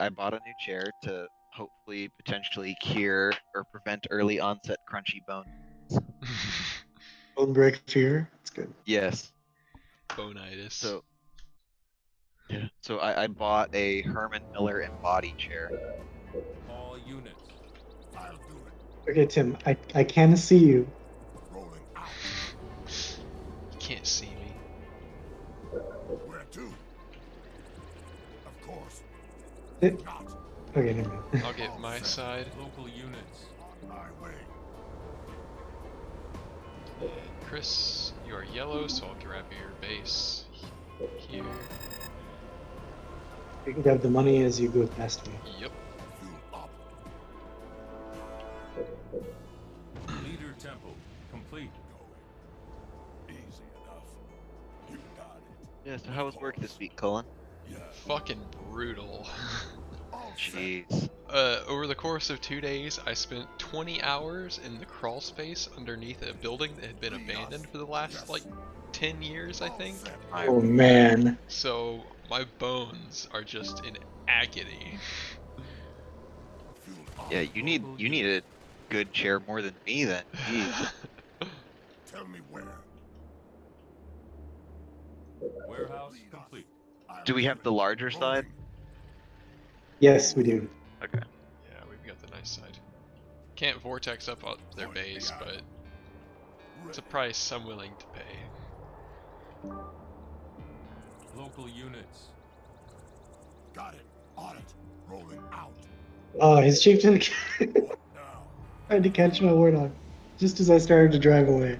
I bought a new chair to hopefully potentially cure or prevent early onset crunchy bones. Bone break fear. It's good. Yes. Bonitis. So yeah. So I bought a Herman Miller Embody chair. All units. I'll do it. Okay, Tim, I can see you. Rolling out. You can't see me. Where to? Of course. It, Not. okay, never mind. I'll get my side. Local units. On my way. And Chris, you are yellow, so I'll grab your base here. You can grab the money as you go past me. Yep. Fuel up. Leader temple complete. Going. Easy enough. You got it. Yeah. So how was work this week, Cullen? Yeah. Fucking brutal. All set. Jeez. Over the course of 2 days, I spent 20 hours in the crawl space underneath a building that had been abandoned for the last, like, 10 years, I think. Oh man. So, my bones are just in agony. Fuel up. Yeah. You need a good chair more than me then. Jeez. Tell me where. Warehouse complete. Do we have the larger side? Yes, we do. Okay. Yeah, we've got the nice side. Can't vortex up their base, but it's a price I'm willing to pay. Local units. Got it. On it. Rolling out. Oh, his chieftain What now? tried to catch my warthog just as I started to drive away.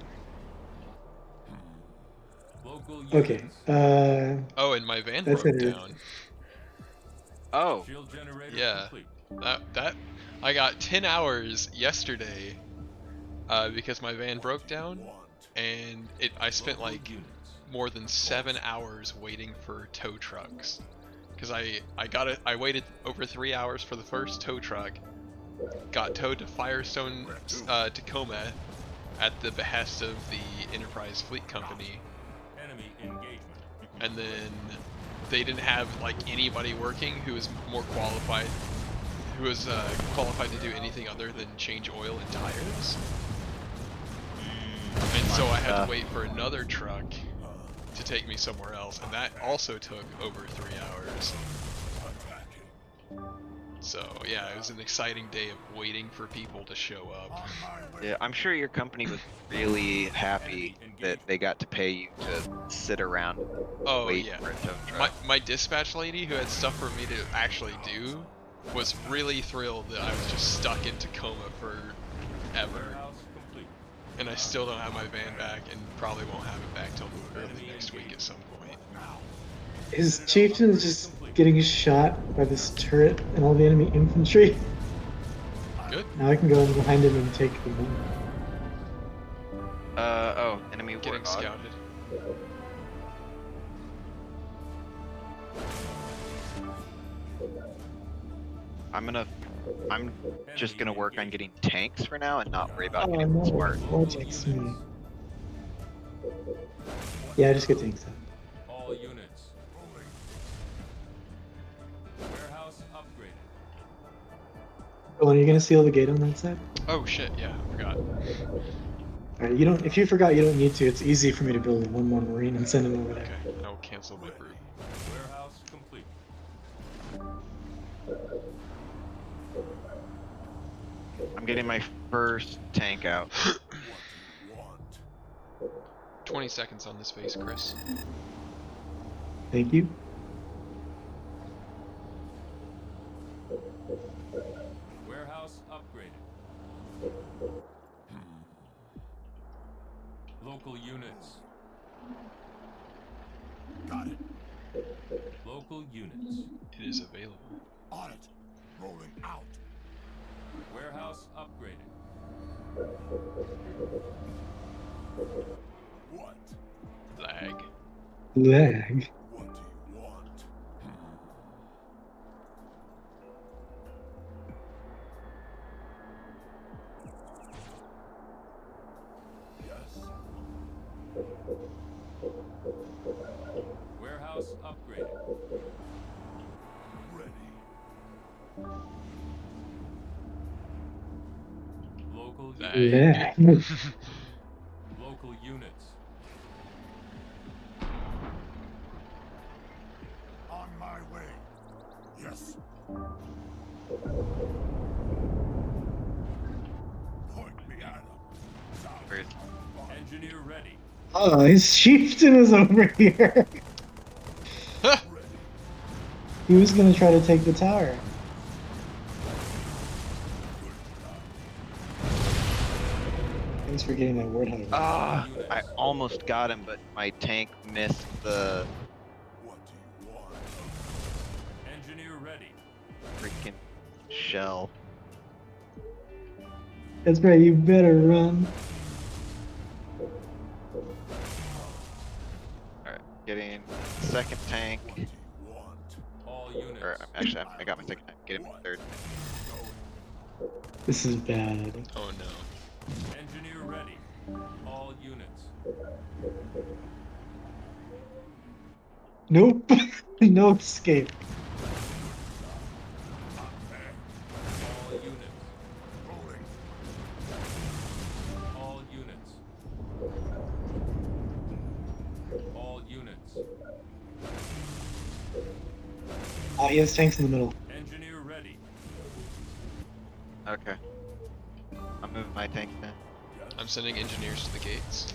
Local Okay. units. Oh, and my van That's broke it. down. Oh. Shield generator Yeah. complete. That I got 10 hours yesterday because my van broke down, and I spent Local like units. more than 7 hours waiting for tow trucks. Because I waited over 3 hours for the first tow truck, got towed to Firestone, Tacoma, at the behest of the Enterprise Fleet Company, Enemy engagement. and then they didn't have like anybody working who was more qualified, who was qualified to do anything other than change oil and tires. And so I had to wait for another truck to take me somewhere else, and that also took over 3 hours. So yeah, it was an exciting day of waiting for people to show up. Yeah. I'm sure your company was really happy that they got to pay you to sit around and Oh wait yeah. for a tow truck. My dispatch lady, who had stuff for me to actually do, was really thrilled that I was just stuck in Tacoma forever. Warehouse complete. And I still don't have my van back, and probably won't have it back till early next week at some point. His chieftain is just getting shot by this turret and all the enemy infantry. Good. Now I can go in behind him and take the money. Oh, enemy Getting warthog. scouted. I'm just gonna work on getting tanks for now and not worry about Oh getting no, smart. vortex me. Yeah, just get tanks out. All units. Warehouse upgraded. Colin, are you gonna seal the gate on that side? Oh shit, yeah, I forgot. Alright, you don't. If you forgot, you don't need to. It's easy for me to build one more marine and send him over there. Okay, I will cancel my group. Warehouse complete. I'm getting my first tank out. What do you want? 20 seconds on this phase, Chris. Thank you. Warehouse upgraded. Local units. Got it. Local units. It is available. On it. Rolling out. Warehouse upgraded. What? Lag. Lag. What do you want? Yes. Warehouse upgraded. Ready. Local Dang. Yeah. local units. On my way. Yes. Point me at him. Where's- Engineer ready. Oh, his chieftain is over here. Ready. Who's gonna try to take the tower? Thanks for getting that warthog. Ah, I almost got him, but my tank missed the What do you want? Engineer ready. freaking shell. That's right, you better run. Alright, getting second tank. What do you want? All units. Or actually, I got my second tank. Get him in third. This is bad. Oh no. Engineer ready. All units. Nope. No escape. All units. Rolling. All units. All units. Oh, he has tanks in the middle. Engineer ready. Okay. I'm moving my tank now. I'm sending engineers to the gates.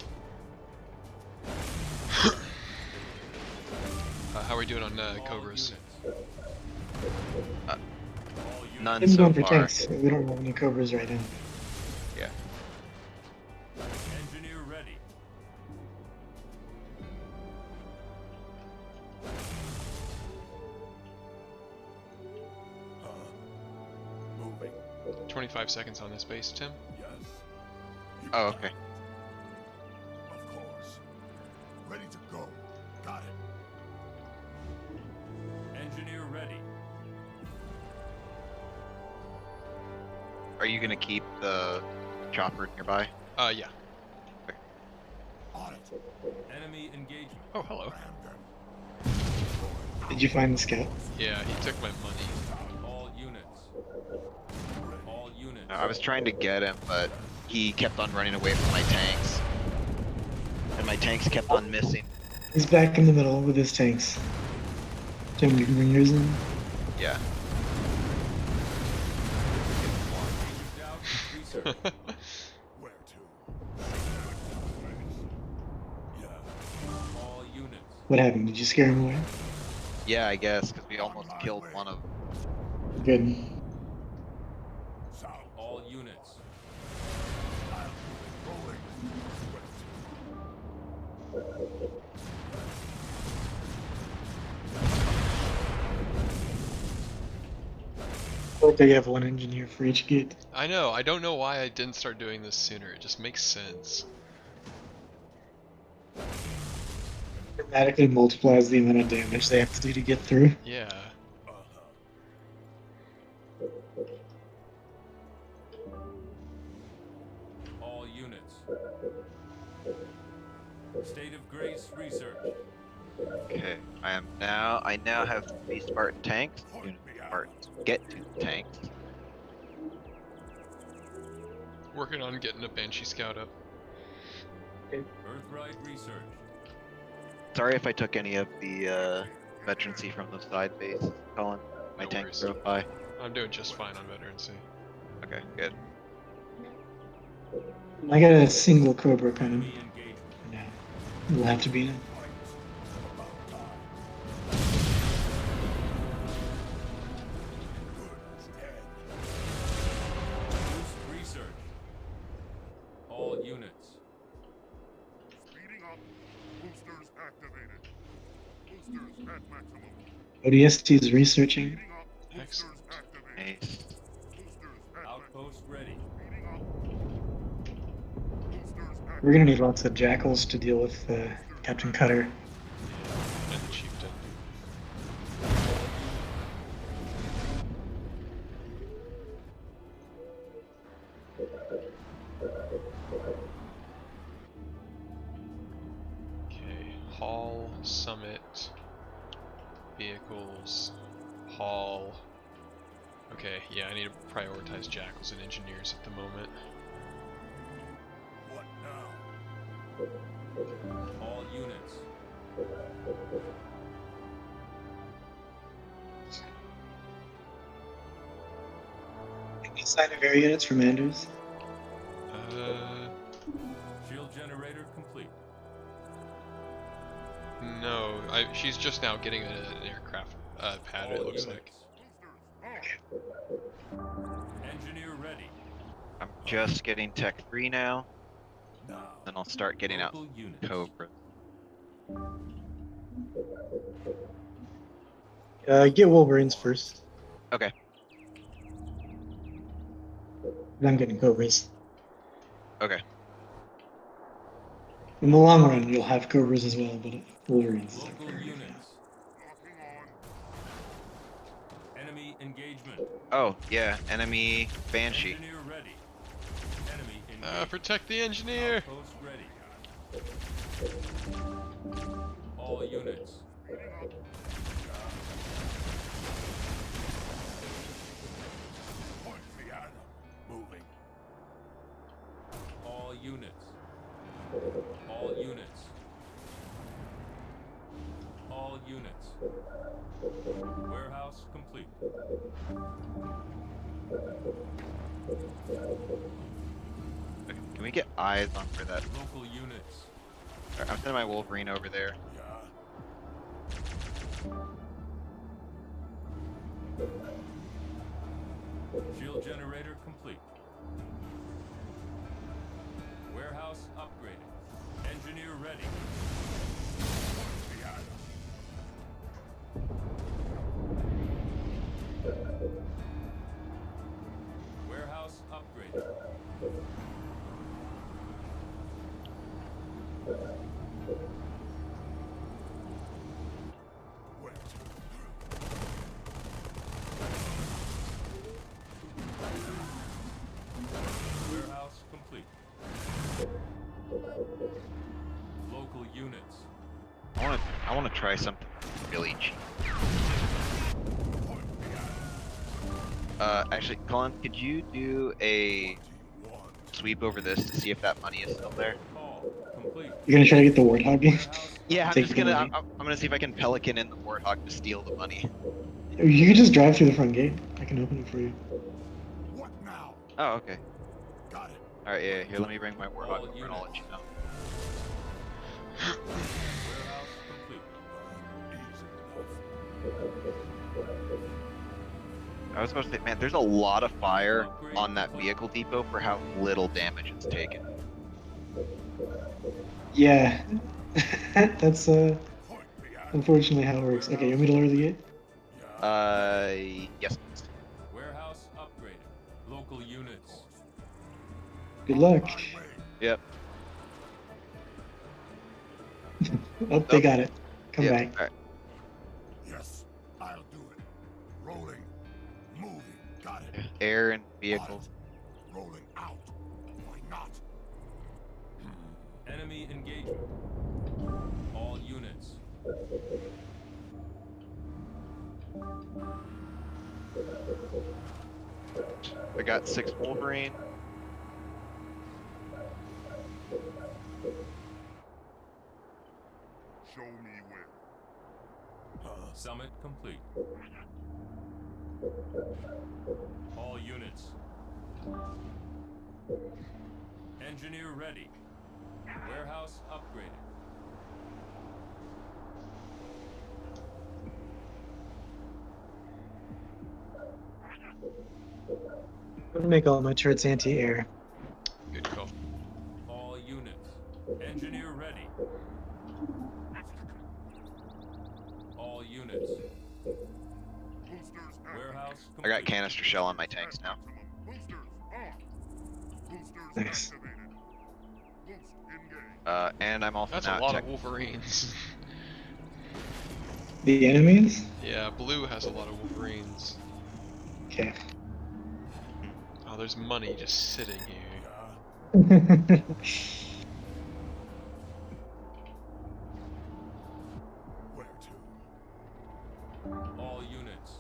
How are we doing on All Cobras? units. Uh, All units. None I'm so going for far. tanks. We don't have any cobras right now. Yeah. Engineer ready. Moving. 25 seconds on this base, Tim. Yes. You Oh, got okay. it. Of course. Ready to go. Got it. Engineer ready. Are you gonna keep the chopper nearby? Yeah. On it. Enemy engagement. Oh, hello. Ram them. Did you find the scout? Yeah, he took my money. All units. All units. No, I was trying to get him, but he kept on running away from my tanks. And my tanks kept on missing. He's back in the middle with his tanks. Tim, you can bring yours in. Yeah. Doubt. Research. Where to? Yeah. All units. What happened? Did you scare him away? Yeah, I guess, because we almost killed one of them. Good. South. All units. Rolling. I feel like they have one engineer for each gate. I know, I don't know why I didn't start doing this sooner. It just makes sense. Dramatically multiplies the amount of damage they have to do to get through. Yeah. All units. State of Grace research. Okay, I now have 3 Spartan tanks. Unit Spartans get to the tanks. Working on getting a Banshee Scout up. Earthright research. Sorry if I took any of the veterancy from the side base, Colin. My No tank worries. drove by. I'm doing just fine on veterancy. Okay, good. I got a single cobra cannon Enemy engagement. for now. It'll have to be in. About time. Good is dead. Boost research. All units. Speeding up. Boosters activated. Boosters at maximum. ODST is researching. Speeding up. Boosters Excellent. activated. Nice. Boosters at Outpost ready. Speeding up. Boosters We're gonna need lots of jackals to deal with Captain Cutter. And the Chieftain. Okay, Hall, Summit, vehicles, Hall. Okay, yeah, I need to prioritize jackals and engineers at the moment. All units. Any sign of air units from Anders? Shield generator complete. No, she's just now getting an aircraft pad, it All looks units. like. Boosters on. Engineer ready. I'm just getting Tech 3 now. Now. Then I'll start getting out Local units. Cobra. Get Wolverines first. Okay. And I'm getting Cobras. Okay. In the long run, you'll have Cobras as well, but Wolverines. Local units. Locking on. Enemy engagement. Oh, yeah. Enemy Banshee. Engineer ready. Enemy engagement. Protect the engineer! Outpost ready. All units. Point the atom. Moving. All units. All units. All units. Warehouse complete. Okay, can we get eyes on for that? Local units. Alright, I'm sending my Wolverine over there. Shield generator complete. Warehouse upgraded. Engineer ready. The atom. Warehouse upgraded. Where to? Warehouse complete. Local units. I wanna try something really cheap. Point the atom. Actually, Colin, could you do a What do you want? sweep over this to see if that money is still there? Call complete. You're gonna try to get the Warthog? Warehouse. Yeah, I'm Take just the gonna. money. I'm gonna see if I can Pelican in the Warthog to steal the money. You can just drive through the front gate. I can open it for you. What now? Oh, okay. Got it. All right, yeah. Here, let me bring my Warthog over and I'll let you know. Warehouse complete. Easy enough. I was supposed to say, man, there's a lot of fire on that vehicle depot for how little damage it's taken. Yeah. That's Point the atom. unfortunately how it works. Okay, you want me to lower the gate? Yes. Warehouse upgraded. Local units. Good luck. My way. Yep. Oh, they got it. Come Yep. back. All right. Yes, I'll do it. Rolling. Moving. Got it. Air and vehicles. Rolling out. Why not? Enemy engagement. All units. I got 6 Wolverine. Show me where. Summit complete. All units. Engineer ready. Warehouse upgraded. I'm gonna make all my turrets anti-air. Good call. All units. Engineer ready. All units. Boosters active. Warehouse I complete. got canister shell on my tanks now. Boosters on. Boosters Nice. activated. Boost engaged. And I'm also That's now a lot tech. of Wolverines. The enemies? Yeah, blue has a lot of Wolverines. Okay. Oh, there's money just sitting here. Where to? All units.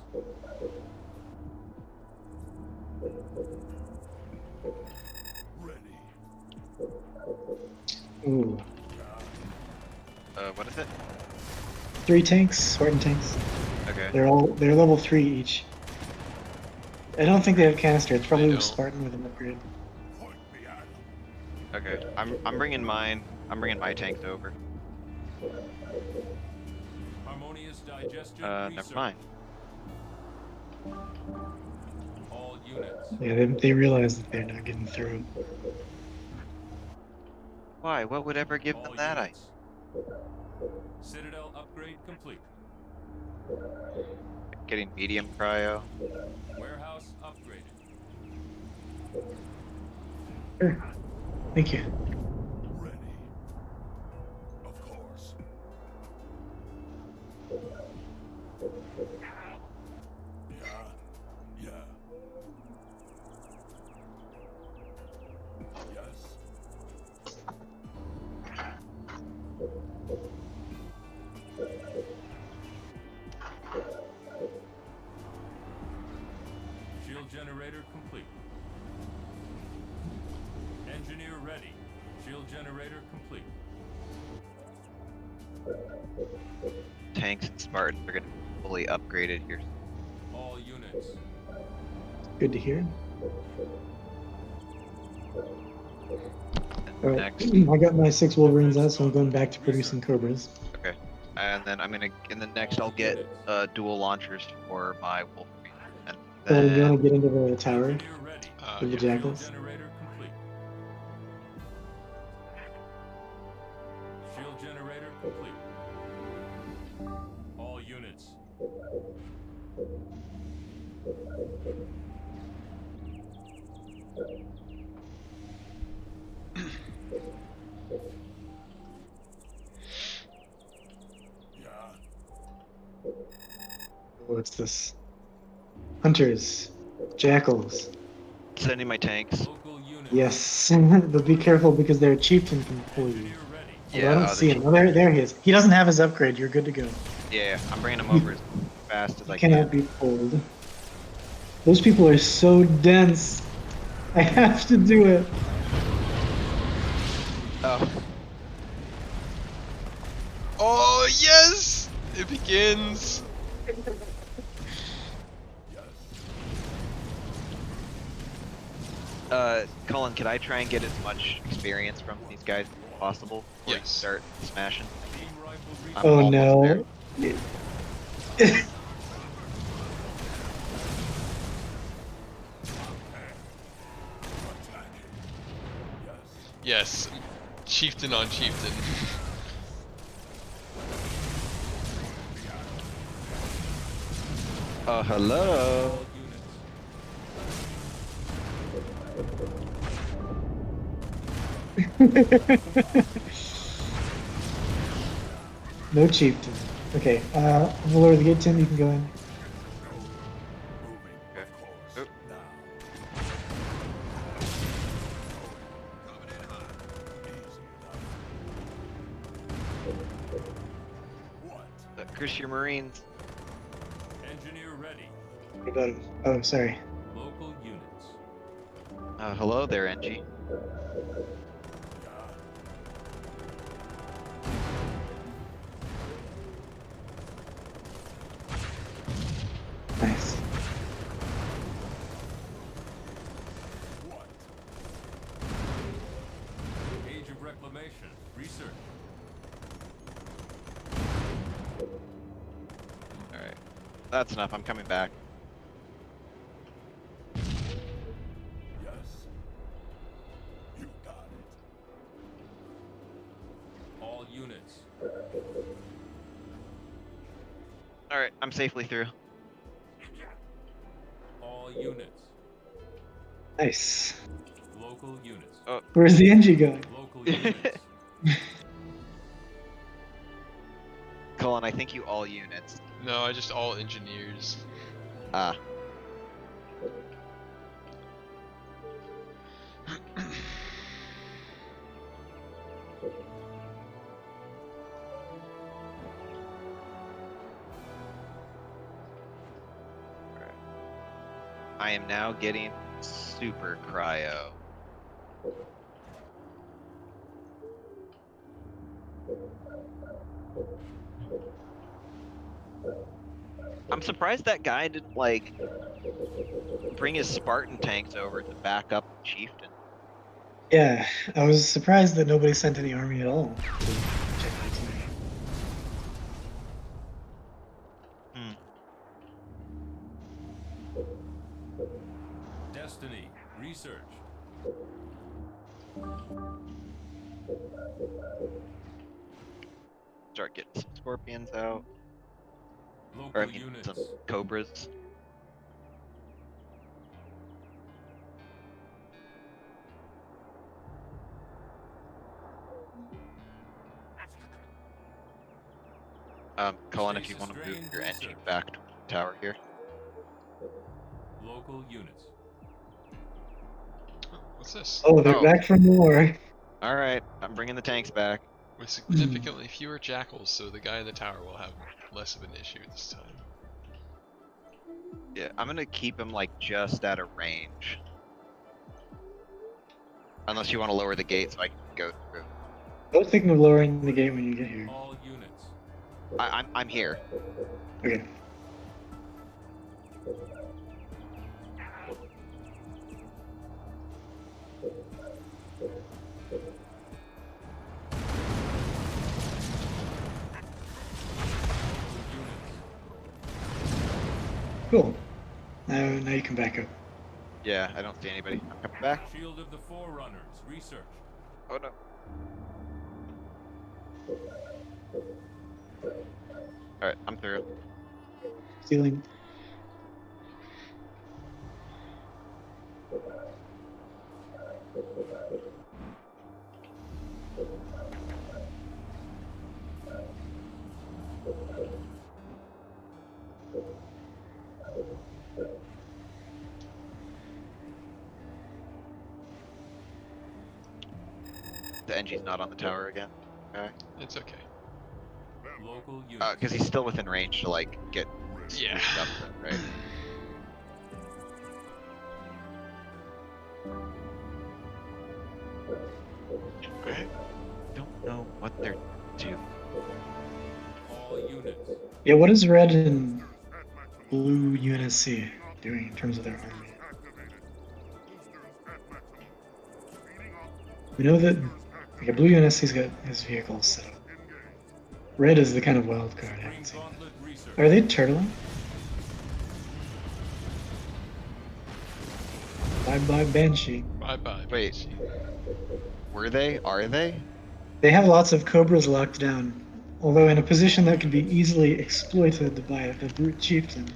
Ready. Ooh. What is it? 3 tanks, Spartan tanks. Okay. They're level 3 each. I don't think they have canister. It's probably don't. Spartan with an upgrade. Point me at 'em. Okay. I'm bringing mine. I'm bringing my tanks over. Harmonious digestion Never research. mind. All units. Yeah, they realize that they're not getting through. Why? What would ever give All them that idea? units. Citadel upgrade complete. Getting medium cryo. Warehouse upgraded. Sure. Thank you. Ready. Of course. Yeah. Yeah. Yes. Shield generator complete. Engineer ready. Shield generator complete. Tanks and Spartans are gonna be fully upgraded here. All units. Good to hear. And Alright, next, I got my 6 Wolverines out, so I'm going back to producing Cobras. okay. And then I'm gonna in the next I'll get dual launchers for my Wolverine. And So you then want to get into the tower Engineer ready. with the Yeah. Shield jackals? generator complete. Shield generator complete. All units. Yeah. What's this? Hunters. Jackals. sending my tanks. Local units. Yes. But be careful because their chieftain can pull you. Engineer ready. Although I don't the see him. Oh, there he is. He doesn't have his upgrade. You're good to go. Yeah, I'm bringing them over as fast as I You cannot can. be pulled. Those people are so dense. I have to do it. Oh, Oh yes! It begins. Colin, could I try and get as much experience from these guys as possible before you Yes. start smashing? Beam rifle I'm Oh almost there. no. Yes. Chieftain on chieftain. Hello. All units. No chieftain. Okay, I'm gonna lower the gate, Tim. You can go in. Moving. Okay. Of course. Oop. Now. What? Chris, your Marines. Engineer ready. What about him? Oh, sorry. Local units. Hello there, NG. Nice. What? Age of reclamation. Research. Alright. That's enough. I'm coming back. Yes. You got it. All units. Alright, I'm safely through. All units. Nice. Local units. Where's the NG going? Local units. Colin, I think you all units. No, I just all engineers. Ah. I am now getting super cryo. I'm surprised that guy didn't like bring his Spartan tanks over to back up the chieftain. Yeah, I was surprised that nobody sent any army at all. Check that tonight. Destiny. Research. Start getting some scorpions out, or Local I mean units. some cobras. Cullen, if you want to move your engine back to the tower here. Local units. Oh, what's this? Oh, they're Oh. back from war. All right, I'm bringing the tanks back. With significantly fewer jackals, so the guy in the tower will have less of an issue this time. Yeah, I'm gonna keep him like just out of range. Unless you want to lower the gate so I can go through. I was thinking of lowering the gate when you get here. All units. I'm here. Okay. Cool. Now you can back up. Yeah, I don't see anybody. I'm coming back. Shield of the Forerunners. Research. Oh no. Alright, I'm through. Stealing. The NG's not on the tower again. Okay. It's okay. Local units. Because he's still within range to like get Yeah. up, right? I don't know what they're doing. All units. Yeah, what is red and blue UNSC doing in terms of their army? We know that okay, blue UNSC's got his vehicles set up. Red is the kind of wild card I Green haven't seen. Gauntlet. Research. Are they turtling? Bye bye Banshee. Bye bye. Wait. Banshee. Were they? Are they? They have lots of cobras locked down, although in a position that could be easily exploited by the brute chieftain.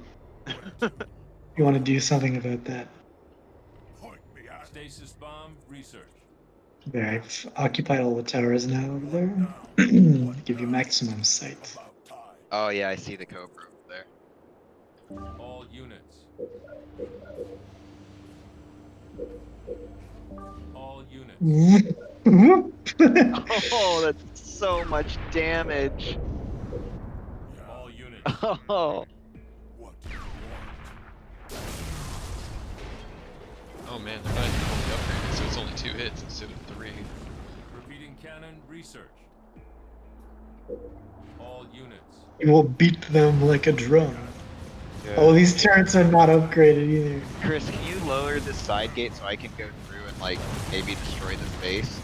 You want to do something about that. Point me at Stasis bomb. Research. There, I've occupied all the towers now over there. Give you maximum sight. about time. Oh yeah, I see the Cobra over there. All units. All units. Oh, that's so much damage. All units. Oh, What do you want? Oh man, they're not even fully upgraded, so it's only 2 hits instead of 3. Repeating cannon. Research. All units. You will beat them like a drum. Oh, these turrets are not upgraded either. Chris, can you lower this side gate so I can go through and like maybe destroy this base?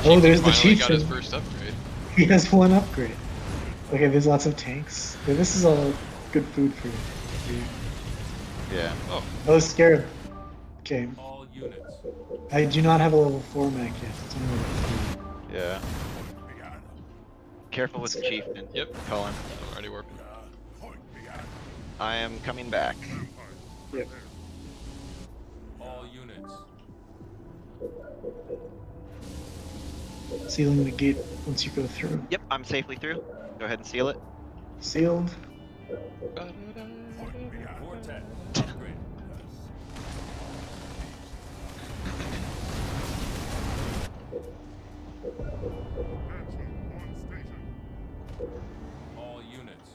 Oh, there's the Finally got his chieftain. first upgrade. He has one upgrade. Okay, there's lots of tanks. Yeah, this is all good food for you. Yeah. Oh, Oh, Scarab. Okay, All units. I do not have a level 4 mech yet. It's only level 3. Yeah. Me at Careful with the chieftain. Yep. Cullen. I'm already warping. Point me at I am coming back. Yep. All units. Sealing the gate once you go through. Yep, I'm safely through. Go ahead and seal it. Sealed. Vortex. Upgrade. All units.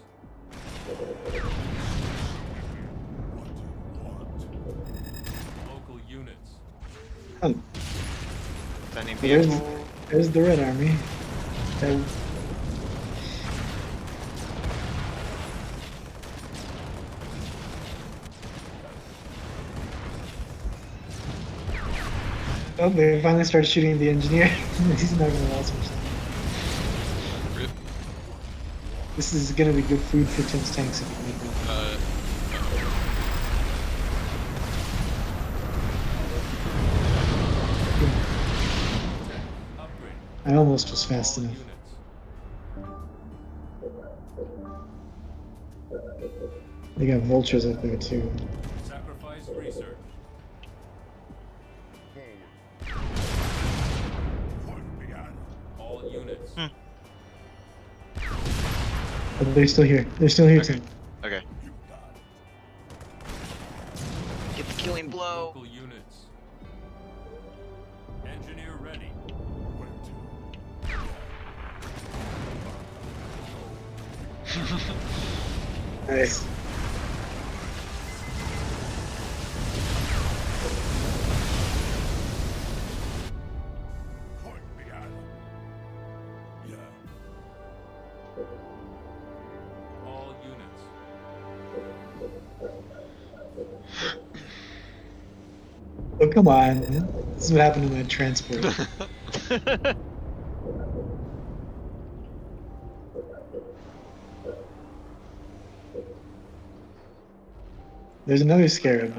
Local units. Send Sending There's, vehicle. there's the Red Army. That- Oh, they finally started shooting the engineer. He's not gonna last much time. Rip. This is gonna be good food for Tim's tanks if you can make that. Upgrade. I almost was fast All enough. units. They got vultures up there too. Sacrifice research. Point behind. All units. But they're still here. They're still here, Okay. Tim. Okay. You got it. Get the killing blow. Local units. Engineer ready. Where to? Nice. Point behind. Yeah. All units. Oh, come on. This is what happened to my transport. There's another scarab.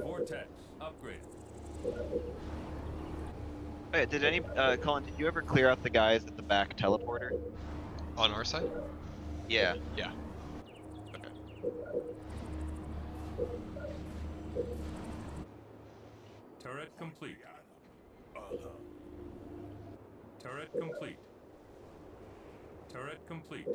Vortex. Upgrade. Wait, did any Colin? Did you ever clear out the guys at the back teleporter? On our side? Yeah. Yeah. Turret complete. Uh-huh. Turret complete. Turret complete.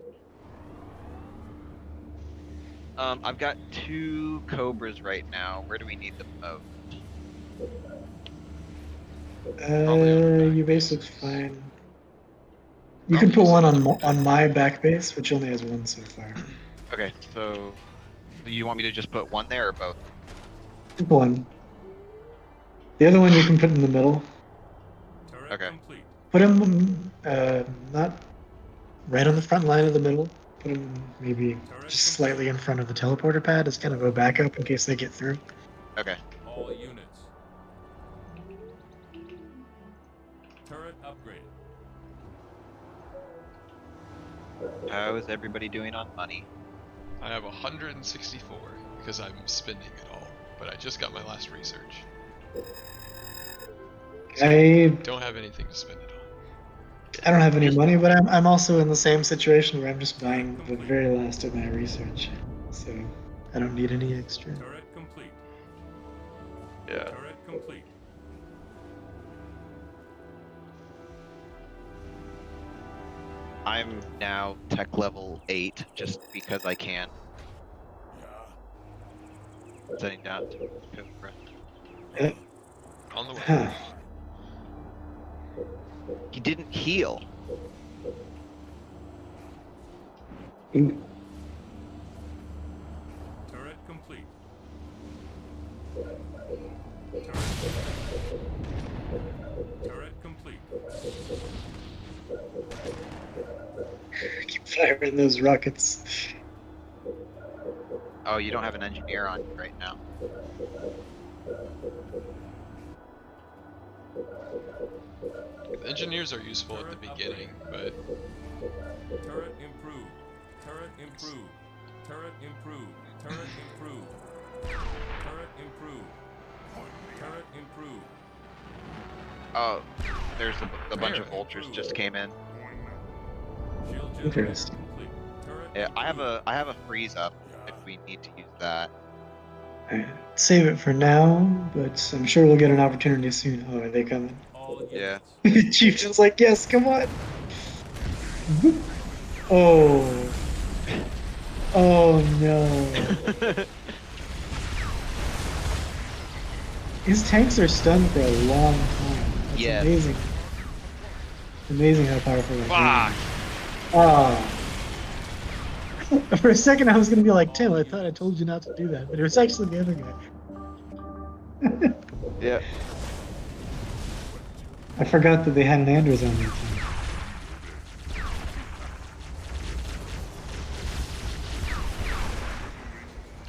I've got 2 Cobras right now. Where do we need them most? Your base looks fine. You can put one on my back base, which only has one so far. Okay, so do you want me to just put one there or both? Just one. The other one you can put in the middle. Turret Okay. complete. Put him not right on the front line of the middle. Put him maybe just slightly in front of the teleporter pad as kind of a backup in case they get through. Okay. All units. Turret upgrade. How is everybody doing on money? I have 164 because I'm spending it all, but I just got my last research. I Don't have anything to spend it on. don't have any money, but I'm also in the same situation where I'm just buying the very last of my research, so I don't need any extra. Turret complete. Yeah. Turret complete. I'm now tech level 8 just because I can. Yeah. Sending down to Cobra. On the way. Huh. He didn't heal. Ooh. Turret complete. Turret complete. Keep firing those rockets. Oh, you don't have an engineer on you right now. Engineers are useful at the beginning, but Turret improved. Turret improved. Turret improved. Turret improved. Turret improved. Turret improved. Oh, there's a bunch of vultures just came in. Shield generator Interesting. complete. Turret Yeah, I improved. have a freeze up if we need to use that. Save it for now, but I'm sure we'll get an opportunity soon. Oh, are they coming? All Yeah. units. Chieftain's like, yes, come on. Whoop. Oh. Oh no. His tanks are stunned for a long time. That's Yes. amazing. Amazing how powerful they Fuck. are. Ah. For a second, I was gonna be like, Tim, I thought I told you not to do that, but it was actually the other guy. Yeah. I forgot that they had an Anders on their team.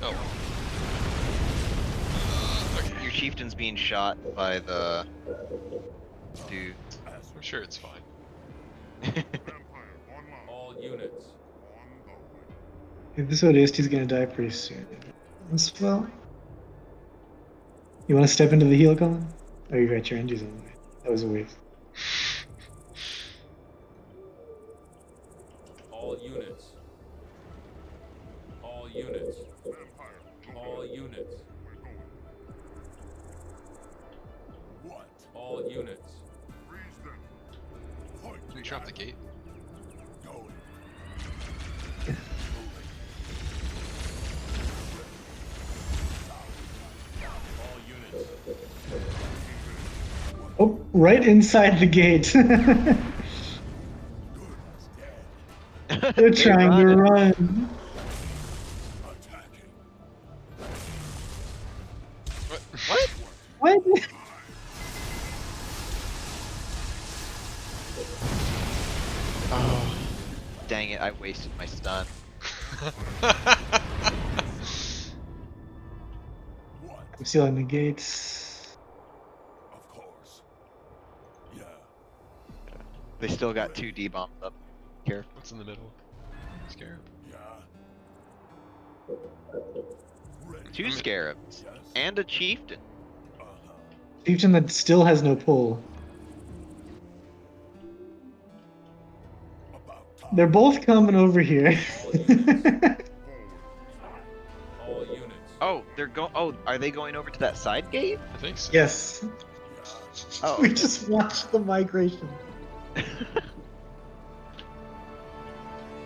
Oh. Okay. Your chieftain's being shot by the dude. I'm sure it's fine. All units. If this ODST is gonna die pretty soon. Well, you want to step into the heal, Colin? Oh, you got your NGs on the way. That was a waste. All units. All units. All units. What? All units. Freeze them. Point. Can we drop the gate? Going. All units. Oh, right inside the gate. They're trying to run. Attacking. What? What? What? Oh, dang it! I wasted my stun. What? I'm sealing the gates. Of course. Yeah. They still got 2 D-bombs up here. What's in the middle? Scarab. Yeah. Ready. 2 scarabs Yes. and a chieftain. Uh-huh. Chieftain that still has no pull. About time. They're both coming over here. All units. Oh, they're going. Oh, are they going over to that side gate? I think so. Yes. Yeah. Oh, We just watched the migration.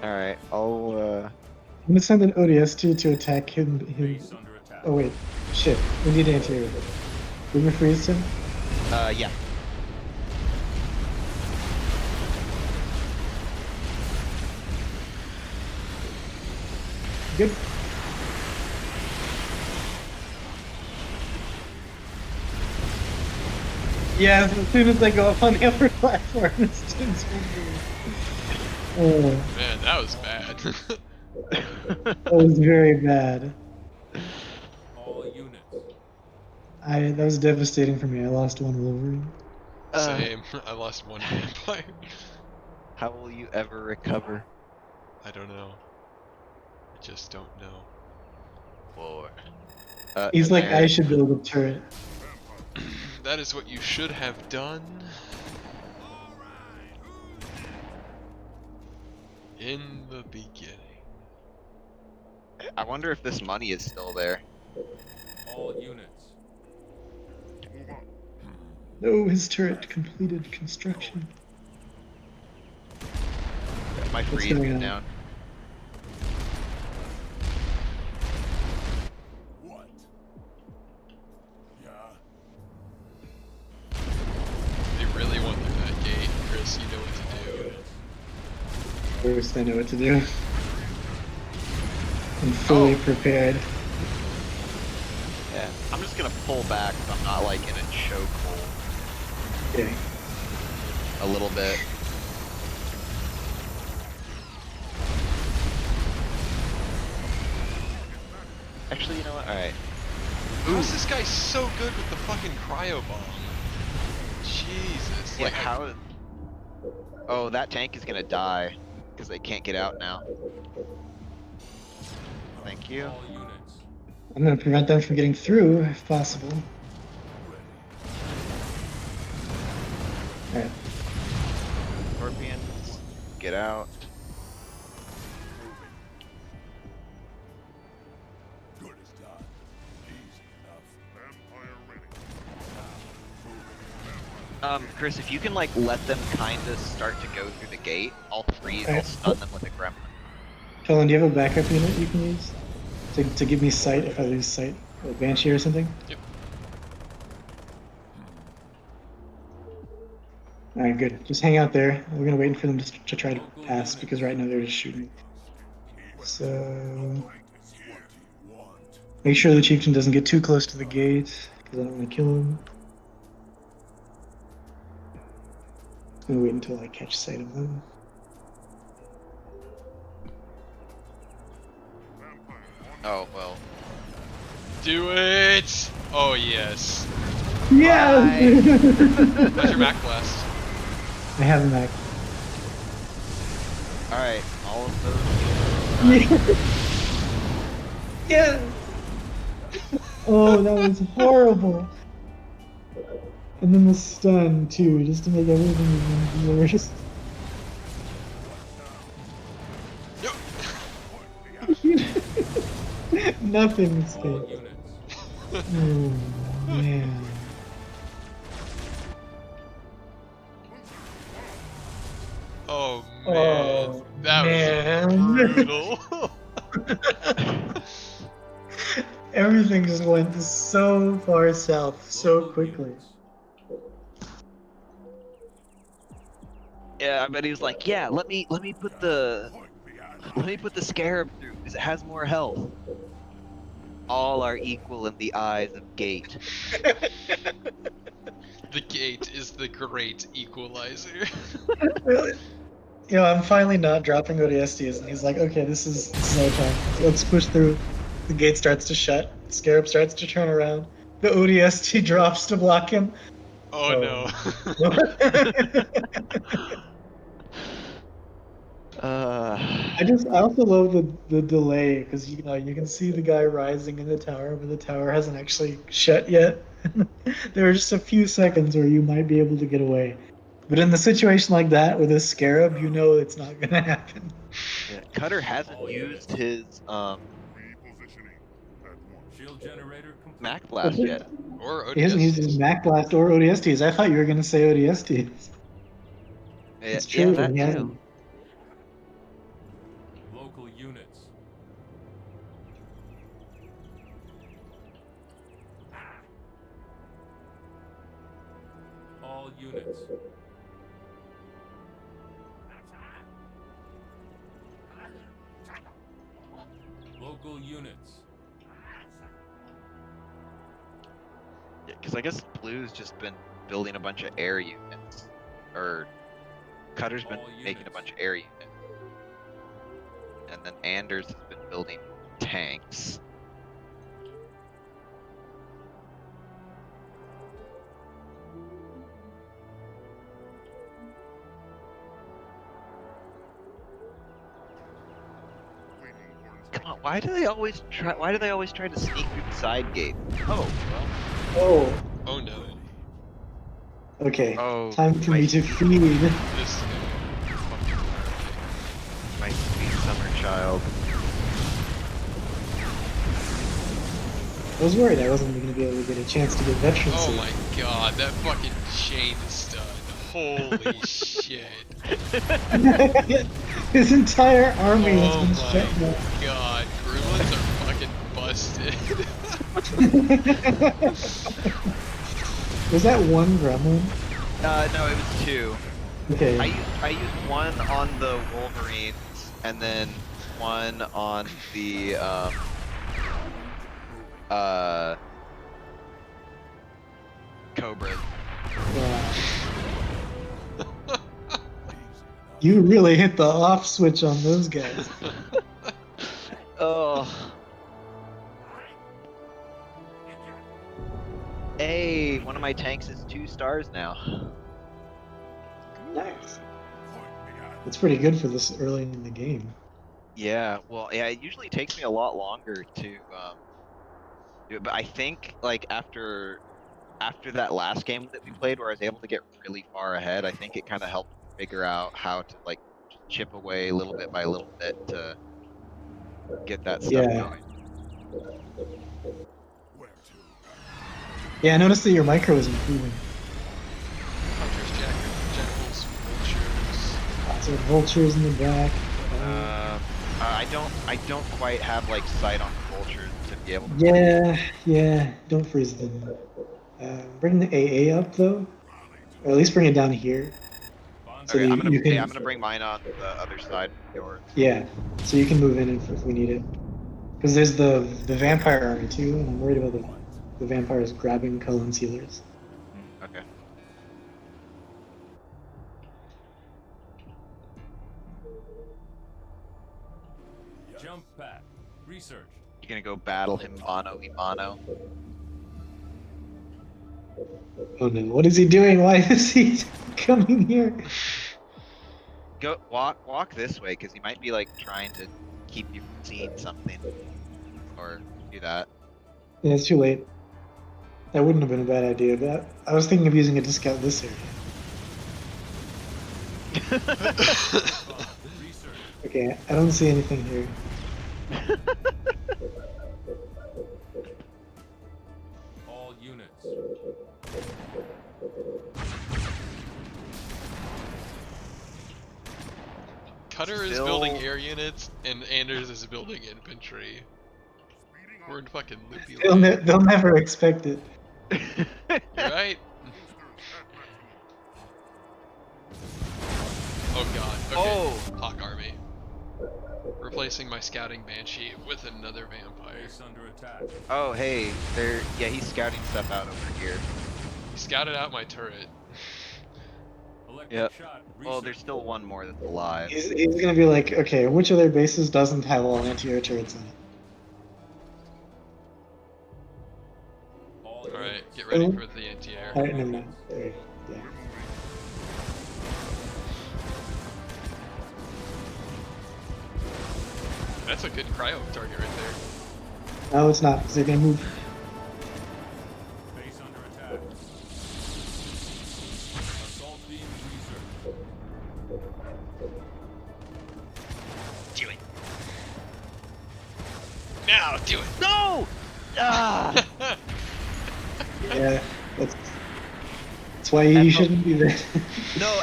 all right. I'll. I'm gonna send an ODST to attack him. Base under attack. Oh wait, shit. We need anti-air. Boomer freeze him. Yeah. Good. Yeah, as soon as they go up on the upper platform, it's just Oh, Man, that was bad. that was very bad. All units. That was devastating for me. I lost one Wolverine. Same. I lost one vampire. How will you ever recover? I don't know. I just don't know. War. He's like, there. I should build a turret. That is what you should have done. In the beginning. I wonder if this money is still there. All units. No, his turret completed construction. My What's freeze going goes on? down. What? Yeah. They really want through that gate, Chris. You know what to do. First, I know what to do. I'm fully prepared. Yeah. I'm just gonna pull back so I'm not like in a chokehold Okay. a little bit. Actually, you know what? Alright. How's this guy so good with the fucking cryo bomb? Jesus. Yeah, Like, how... Oh, that tank is gonna die. Because they can't get out now. Thank you. All units. I'm gonna prevent them from getting through, if possible. Alright. Scorpions, get out. Good as done. Easy enough. Vampire ready. Chris, if you can like let them kinda start to go through the gate, I'll freeze, I'll Alright. stun them with a gremlin. Colin, do you have a backup unit you can use? To give me sight if I lose sight? A Banshee or something? Yep. Alright, good. Just hang out there. We're gonna wait for them to try to pass because right now they're just shooting. So What do you want? make sure the chieftain doesn't get too close to the gate because I don't want to kill him. gonna wait until I catch sight of them. Oh well. Do it! Oh yes. Yeah! How's your Mac Blast? I have a Mac. All right, all of those. Yeah! Oh, that was horrible. And then the stun, too, just to make everything even worse. Nothing All escaped. units. Oh, man. Oh man, Oh, that man. was brutal. Everything just went so far south so Local quickly. units. Yeah, I bet he was like, yeah, let me put the scarab through because it has more health. All are equal in the eyes of Gate. The gate is the great equalizer. You know, I'm finally not dropping ODSTs, and he's like, okay, this is our time. Let's push through. The gate starts to shut. Scarab starts to turn around. The ODST drops to block him. Oh no. I also love the delay because you know you can see the guy rising in the tower, but the tower hasn't actually shut yet. There are just a few seconds where you might be able to get away, but in the situation like that with a scarab, you know it's not gonna happen. Yeah, Cutter hasn't used his Repositioning at once. Shield generator complete. Mac Blast yet. Or He hasn't used his ODSTs. Mac Blast or ODSTs. I thought you were gonna say ODSTs. Yeah, It's true. yeah, that he too. hasn't. Local units. All units. Local units. Because I guess Blue's just been building a bunch of air units, or Cutter's been All making a units. bunch of air units, and then Anders has been building tanks. Waiting for Come on, why do they always try? Why do they always try to sneak through the side gate? Oh, well. Oh, Oh no. okay. Oh, Time for my, me to feed. This fucking my sweet summer child. I was worried I wasn't going to be able to get a chance to get veteran Oh suit. my god, that fucking chain stun. Holy shit. His entire army Oh has been shut my down. god, gremlins are fucking busted. Was that one gremlin? No, it was two. Okay. I used one on the Wolverines and then one on the Cobras. Wow. You really hit the off switch on those guys. Oh. Hey, one of my tanks is 2 stars now. Nice. That's pretty good for this early in the game. Yeah, well, yeah, it usually takes me a lot longer to do it, but I think like after that last game that we played where I was able to get really far ahead, I think it kind of helped figure out how to like chip away little bit by little bit to get that stuff Yeah. going. where to? Yeah, I noticed that your micro is improving. Hunters, jackals, vultures. Lots of vultures in the back. I don't quite have like sight on vultures to be able to. Yeah, don't freeze them. Bring the AA up though, or at least bring it down here. So Okay, that I'm gonna you can, I'm gonna bring mine on the other side of yours. yeah, so you can move in if we need it. Because there's the vampire army too, and I'm worried about the vampires grabbing Cullen's healers. Okay. Jump pad. Research. You gonna go battle him mano a mano? Oh no, what is he doing? Why is he coming here? Go walk this way, because he might be like trying to keep you from seeing something, or do that. Yeah, it's too late. That wouldn't have been a bad idea, but I was thinking of using it to scout this area. Research. Okay, I don't see anything here. All units. Cutter is Still- building air units, and Anders is building infantry. We're in fucking loopy land. They'll never expect it. You're right. Oh god. Okay. Oh! Hawk army. Replacing my scouting banshee with another vampire. Base under attack. Oh, hey, yeah, he's scouting stuff out over here. He scouted out my turret. Electric Yep. shot. Well, Research. there's still one more that's alive. He's gonna be like, okay, which of their bases doesn't have all anti-air turrets in it? All Alright, units. get ready for the anti-air. Alright, never mind. There, yeah. That's a good cryo target right there. No, it's not, because they're gonna move. Base under attack. Assault beam research. Do it. Now do it. No! Ah! Yeah, that's why you shouldn't do that. No,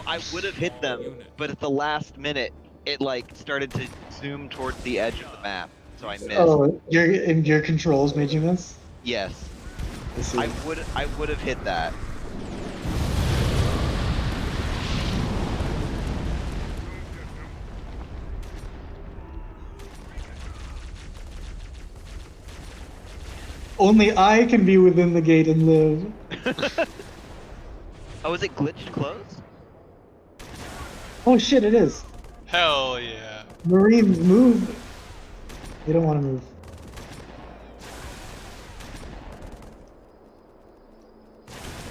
I would have hit them, but at the last minute, it like started to zoom towards the edge of the map, so I missed. Oh, your controls made you miss? Yes, I see. I would have hit that. Only I can be within the gate and live. Oh, is it glitched close? Oh shit, it is. Hell yeah. Marines move. They don't want to move.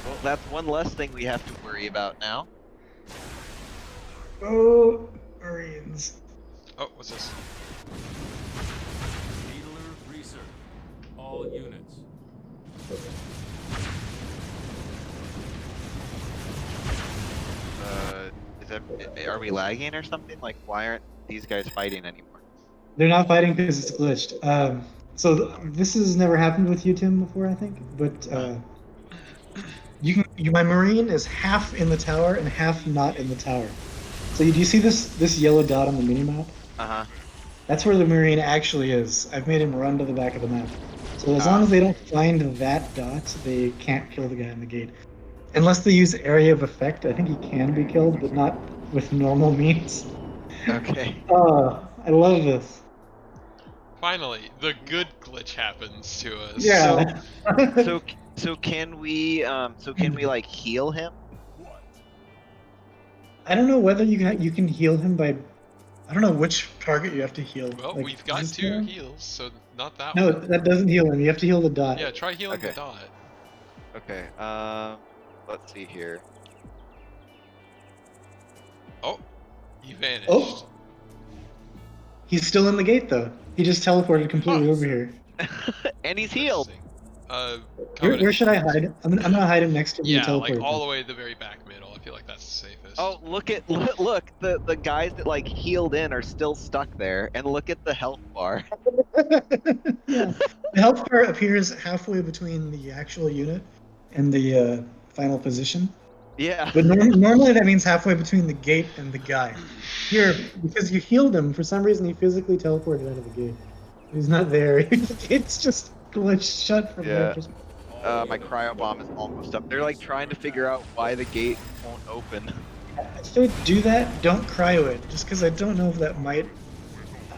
Well, that's one less thing we have to worry about now. Oh, Marines. Oh, what's this? Needler research. All units. Are we lagging or something? Like, why aren't these guys fighting anymore? They're not fighting because it's glitched. This has never happened with you, Tim, before, I think. But my Marine is half in the tower and half not in the tower. So do you see this yellow dot on the minimap? Uh-huh. That's where the Marine actually is. I've made him run to the back of the map. So as long as they don't find that dot, they can't kill the guy in the gate. Unless they use area of effect, I think he can be killed, but not with normal means. Okay. Oh, I love this. Finally, the good glitch happens to us. Yeah. So can we like heal him? What? I don't know whether you can heal him by. I don't know which target you have to heal. Well, Like, we've got is this 2 one? heals, so not that No, one. that doesn't heal him. You have to heal the dot. Yeah, try healing the Okay. dot. Okay. Let's see here. Oh, he vanished. Oh. He's still in the gate though. He just teleported completely over here. And he's healed. Interesting. Where should I hide? I'm gonna hide him next to you. Yeah, like teleport. all the way to the very back middle. I feel like that's the safest. Oh, look, the guys that like healed in are still stuck there, and look at the health bar. Yeah. The health bar appears halfway between the actual unit and the final position. Yeah. But normally that means halfway between the gate and the guy. Here, because you healed him, for some reason he physically teleported out of the gate. He's not there. It's just glitched shut from Yeah. their perspective. My cryo bomb is almost up. They're like trying to figure out why the gate won't open. If they do that, don't cryo it. Just because I don't know if that might.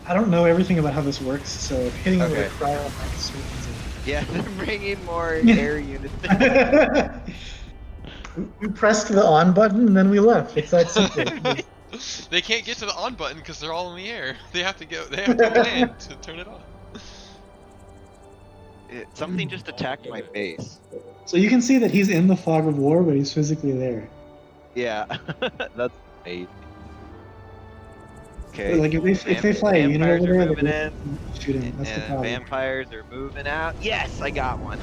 I don't know everything about how this works, so if hitting it with a cryo might sweeten Yeah, they're bringing more air units. it. We pressed the on button and then we left. It's that simple. They can't get to the on button because they're all in the air. They have to go. They have to land to turn it on. Something just attacked my base. So you can see that he's in the fog of war, but he's physically there. Yeah, that's amazing. Okay. Like if they fly a unit vampires over are there, moving they in, shoot him. That's the and problem. vampires are moving out. Yes, I got one.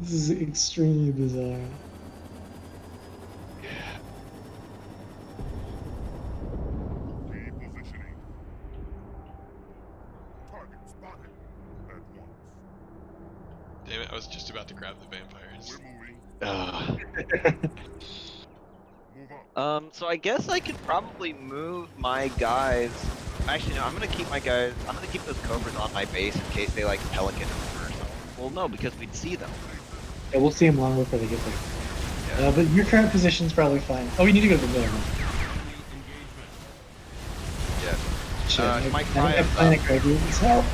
This is extremely bizarre. Repositioning. Target spotted. At once. Damn it! I was just about to grab the vampires. We're moving. Ugh. Move on. So I guess I could probably move my guys. Actually, no, I'm gonna keep my guys. I'm gonna keep those cobras on my base in case they like pelican over or something. Well, no, because we'd see them. Yeah, we'll see him long before they get there. Yeah. But your current position's probably fine. Oh, we need to go to the middle. Yeah. Shit, my I don't cryo have planet crackers. Help!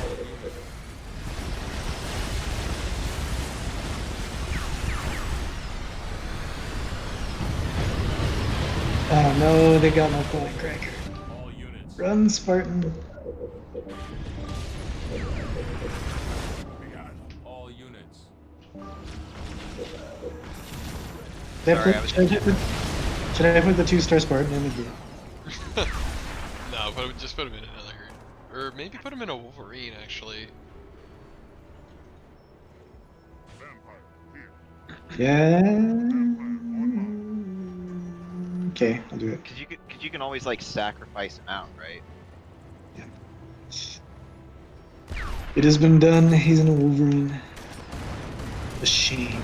Oh no, they got my planet cracker. All units. Run, Spartan. All units. Sorry, I was Should I put the 2-star Spartan in again? No, just put him in another, or maybe put him in a Wolverine actually. Vampire. Here. Yeah. Okay, I'll do it. Cause you can always like sacrifice them out, right? It has been done. He's in a Wolverine. A shame.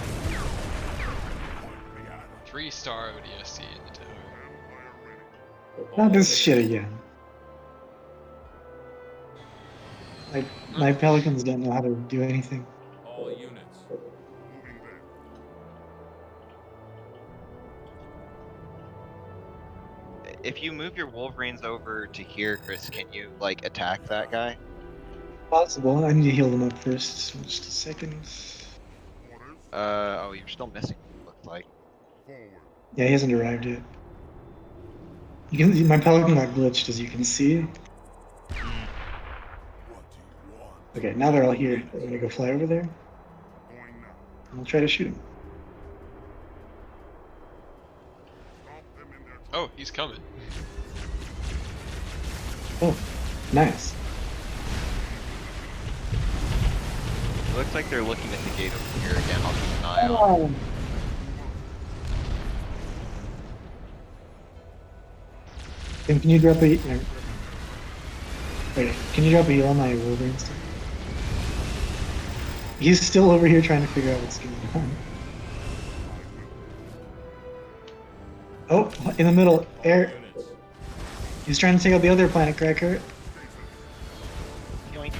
3-star ODST in the tower. Vampire ready. Not this shit again. Like, my pelicans don't know how to do anything. All units. Moving there. If you move your Wolverines over to here, Chris, can you like attack that guy? Possible. I need to heal them up first. So just a second. Orders. Oh, you're still missing. Looks like. Forward. Yeah, he hasn't arrived yet. You can, my pelican got glitched, as you can see. What do you want? Okay, now they're all here. I'm gonna go fly over there. Going now. And I'll try to shoot him. Stop them in their tracks. Oh, he's coming. Oh, nice. It looks like they're looking at the gate over here again. I'll keep an eye on. Oh. Can you drop a... no. Wait, can you drop a heal on my Wolverine stuff? He's still over here trying to figure out what's going on. Oh, in the middle. Air. Units. He's trying to take out the other planet cracker. Yoink.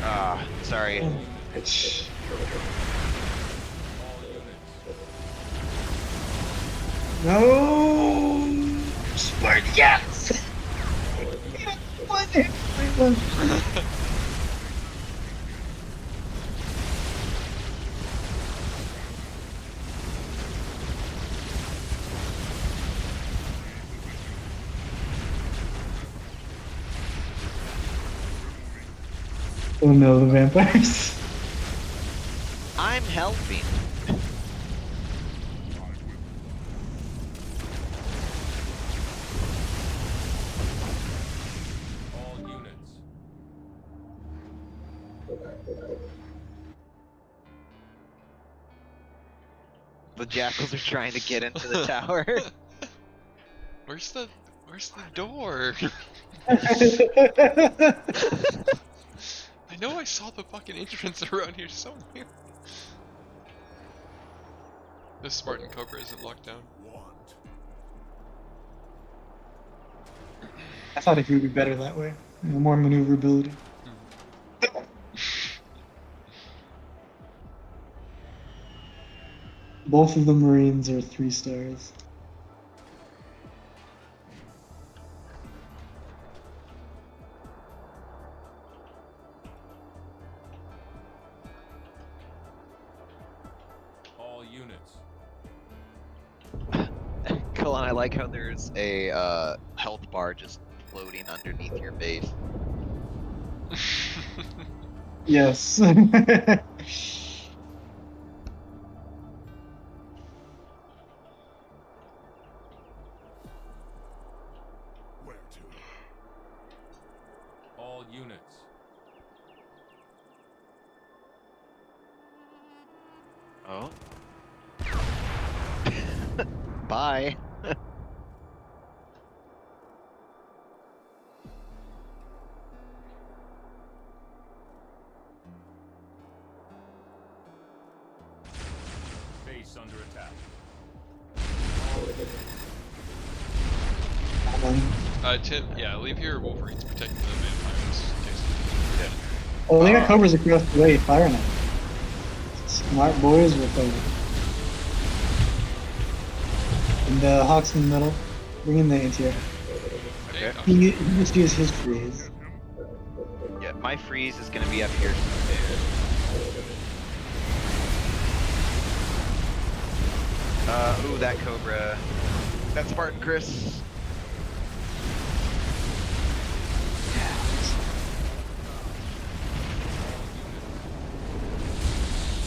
Ah, sorry. Oh, bitch. All units. No! Spark, yes! Yes, one hit, one. Oh no, the vampires. I'm helping. All units. The jackals are trying to get into the tower. Where's the door? I know I saw the fucking entrance around here somewhere. This Spartan Cobra isn't locked down. Want. I thought it would be better that way. More maneuverability. Both of the Marines are 3 stars. units. Kalon, I like how there's a health bar just floating underneath your base. Yes. Where to? All units. Oh. Bye. Base under attack. Tim, yeah, leave your Wolverines protecting the vampires in case. Oh, they got cobras across the way, firing them. Smart boys with and Hawks in the middle. Bring in the anti-air. Okay. He just used his freeze. Yeah, my freeze is gonna be up here. Ooh, that Cobra. That Spartan Chris.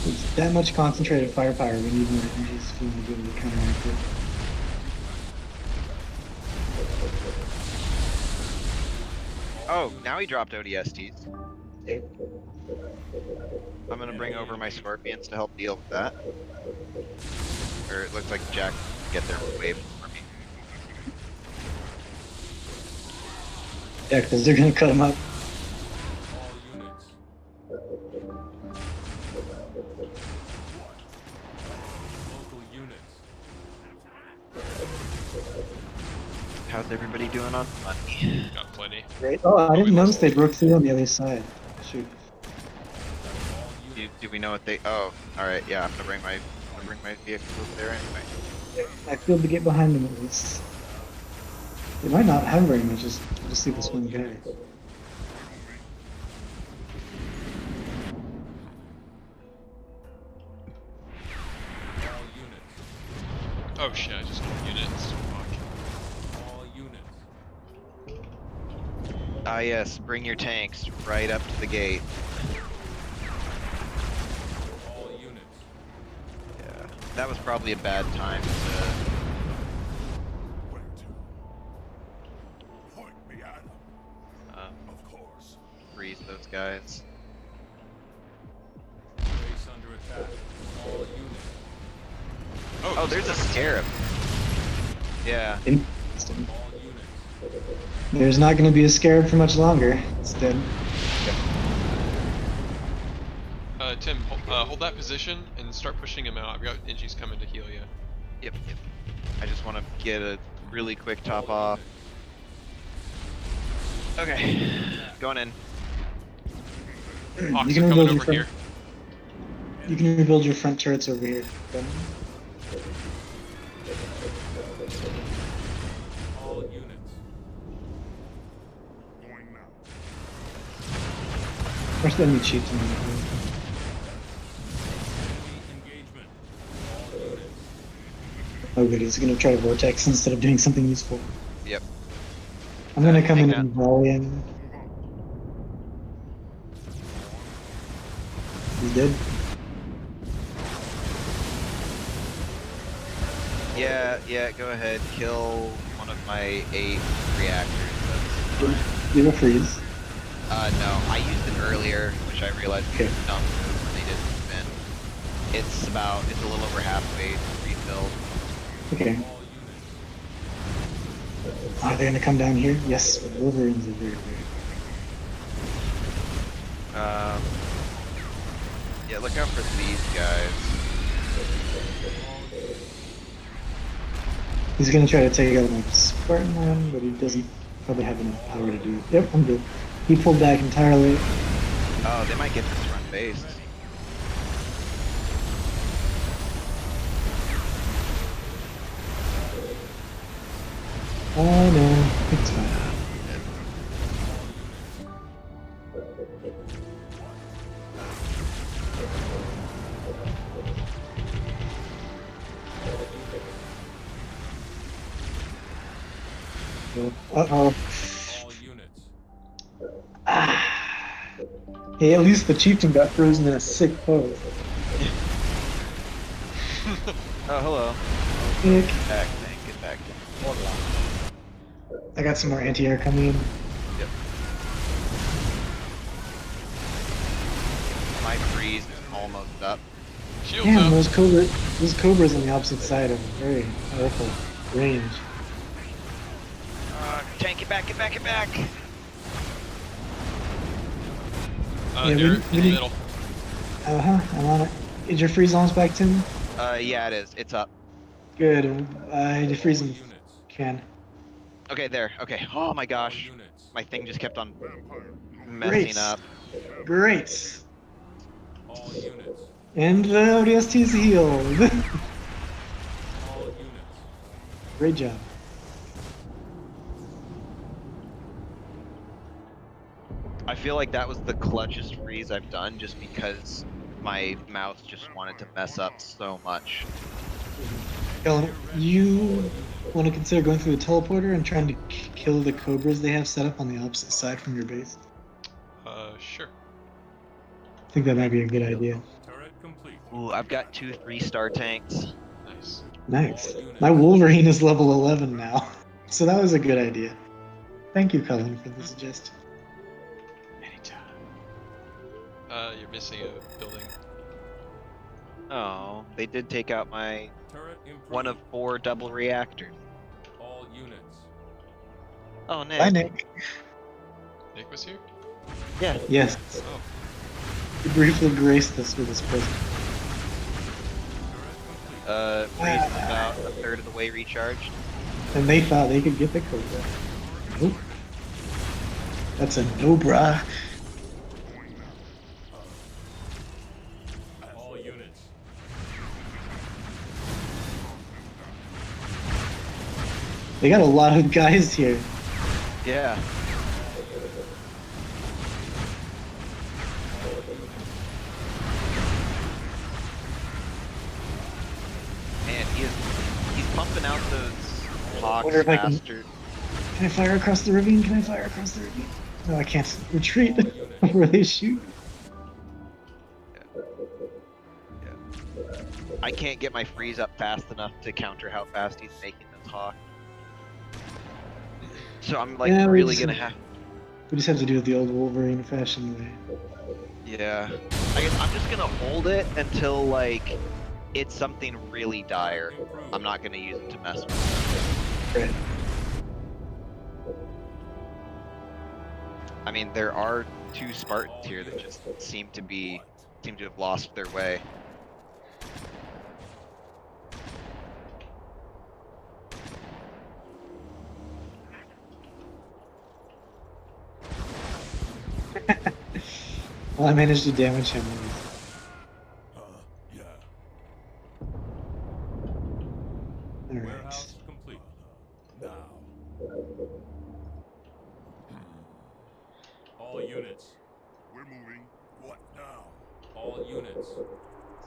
It's that much concentrated firepower, we need more energies if we want to be able to counteract it. Oh, now he dropped ODSTs. I'm gonna bring over my Scorpions to help deal with that. Or it looks like Jack can get their wave for me. Yeah, because they're gonna cut them up. All units. Local units. How's everybody doing on money? Got plenty. Right? Oh, I didn't notice they broke through on the other side. Shoot. All units. Do we know what they? Oh, all right. Yeah, I'm gonna bring my vehicle over there anyway. I feel to get behind them at least. They might not have very much, just see this one guy. All units. Oh shit, I just got units. Fuck. All units. Ah yes, bring your tanks right up to the gate. All units. Yeah, that was probably a bad time to Where to? Point me at him. Of course. freeze those guys. Base under attack. All units. Oh, there's a Scarab. Yeah. Interesting. All units. There's not going to be a scarab for much longer. It's dead. Tim, hold that position and start pushing him out. I've got Ingies coming to heal you. Yep. I just want to get a really quick top off. Okay, going in. Hawks You are can coming rebuild your over front. here. You can rebuild your front turrets over here. All units. Going now. Where's the enemy chieftain? Enemy engagement. All units. Oh good, he's gonna try to vortex instead of doing something useful. Yep. I'm gonna come in hang and volley him. He's dead. Yeah, go ahead. Kill one of my 8 reactors. That's fine. You have a freeze. No, I used it earlier, which I realized was Okay. a dumb move when they didn't spin. It's a little over halfway refilled. Okay. All units. Are they gonna come down here? Yes, Wolverines are very good. Yeah, look out for these guys. He's gonna try to take out my Spartan one, but he doesn't probably have enough power to do it. Yep, I'm good. He pulled back entirely. Oh, they might get this run based. Oh no, it's fine. Uh-oh. All units. Ah. Hey, at least the chieftain got frozen in a sick pose. Oh, hello. Sick. Get back, man. Get back. I got some more anti-air coming in. Yep. My freeze is almost up. Shields Damn, up. those cobras on the opposite side have very powerful range. Tank, get back, get back, get back! Yeah, we Here, in the need- middle. I'm on it. Is your freeze almost back, Tim? Yeah, it is. It's up. Good. I freeze All him. units. Can. Okay, there. Okay. Oh my All gosh. units. My thing just kept on Vampire. messing Great. up. Great. All units. And the ODST is healed. All units. Great job. I feel like that was the clutchest freeze I've done just because my mouse just wanted to mess up so much. Ellen, you want to consider going through the teleporter and trying to kill the cobras they have set up on the opposite side from your base? Sure. I think that might be a good idea. Turret complete. Ooh, I've got 2 3-star tanks. Nice. Nice. My Wolverine is level 11 now, so that was a good idea. Thank you, Cullen, for the suggestion. Anytime. You're missing a building. Oh, they did take out my Turret improved. one of 4 double reactors. All units. Oh, Nick. Bye, Nick. Nick was here? Yeah. Yes. Oh. He briefly graced us with his presence. Turret complete. Freeze is about a third of the way recharged. And they thought they could get the cobra. Nope. That's a no, brah. All units. They got a lot of guys here. Yeah. Man, he's pumping out those hawks wonder if I can- faster. Can I fire across the ravine? Can I fire across the ravine? No, I can't. Retreat before they shoot. I can't get my freeze up fast enough to counter how fast he's making this hawk. So I'm like Yeah, we really just- gonna have. We just have to do it the old Wolverine fashion way. Yeah. I guess I'm just gonna hold it until like it's something really dire. Improved. I'm not gonna use it to mess with. Right. I mean, there are 2 Spartans here that just seem to have lost their way. Well, I managed to damage him. Yeah. Alright. Warehouse complete. Now. All units. We're moving. What now? All units.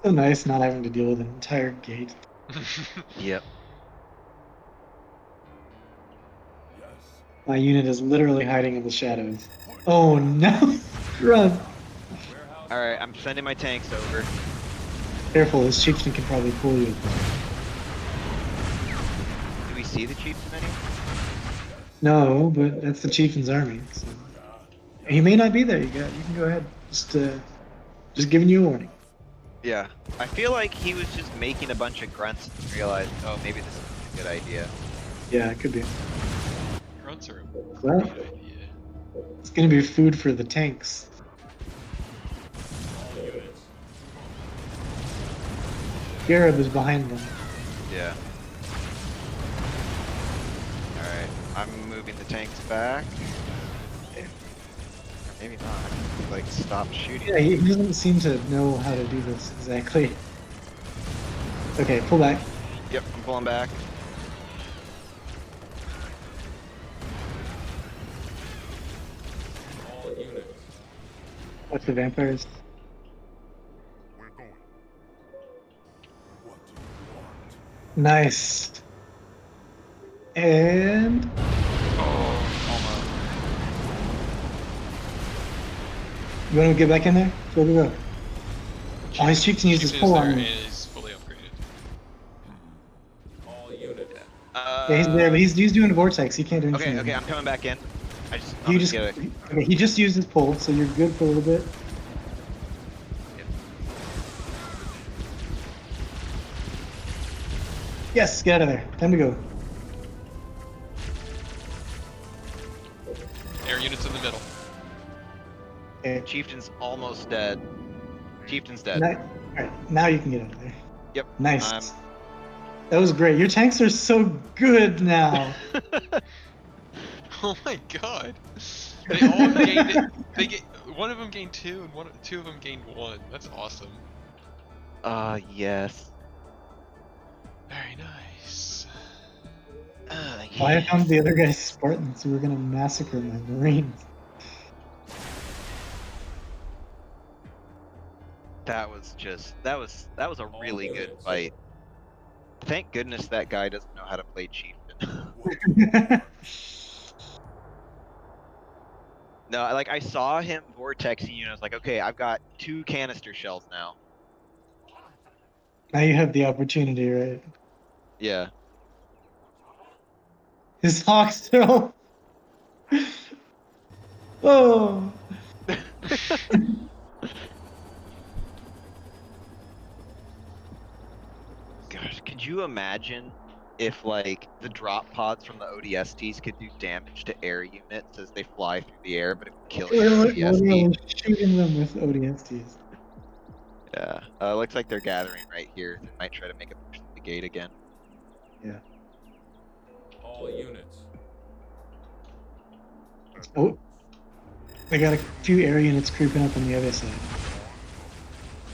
So nice not having to deal with an entire gate. Yep. Yes. My unit is literally hiding in the shadows. Oh no! Run! Warehouse. Alright, I'm sending my tanks over. Careful, this chieftain can probably pull you. Do we see the chieftain anywhere? No, but that's the chieftain's army. So. He may not be there. You can go ahead. Just giving you a warning. Yeah. I feel like he was just making a bunch of grunts and realized, oh, maybe this is a good idea. Yeah, it could be. Grunts are a Well, great idea. it's gonna be food for the tanks. All units. Garib is behind them. Yeah. Alright, I'm moving the tanks back. Or maybe not. I can, like, stop shooting. Yeah, he doesn't seem to know how to do this exactly. Okay, pull back. Yep, I'm pulling back. All units. Watch the vampires. We're going. What do you want? Nice. And You want to get back in there? Go, go, go. Oh, his chieftain used his Chieftain is pull there on and me. is fully upgraded. All units. Yeah, he's there, but he's doing a vortex. He can't do anything. Okay, okay, I'm coming back in. I just, I'm He gonna just get a, okay, he just used his pull, so you're good for a little bit. Yes, get out of there. Time to go. Air units in the middle. Okay. Chieftain's almost dead. Chieftain's dead. Now, alright, now you can get out of there. Yep. Nice. That was great. Your tanks are so good now. Oh my god. They all gained it. They get one of them gained 2 and two of them gained 1. That's awesome. Yes. Very nice. Well, I found the other guy's Spartans who were gonna massacre my Marines. That was a really good fight. Thank goodness that guy doesn't know how to play Chieftain. No, like I saw him vortexing you and I was like, okay, I've got 2 canister shells now. Now you have the opportunity, right? Yeah. His hawk still. Oh. Gosh, could you imagine if like the drop pods from the ODSTs could do damage to air units as they fly through the air, but it would kill your Literally ODST? shooting them with ODSTs. Yeah. Looks like they're gathering right here. They might try to make a push to the gate again. Yeah. All units. Oh. I got a few air units creeping up on the other side.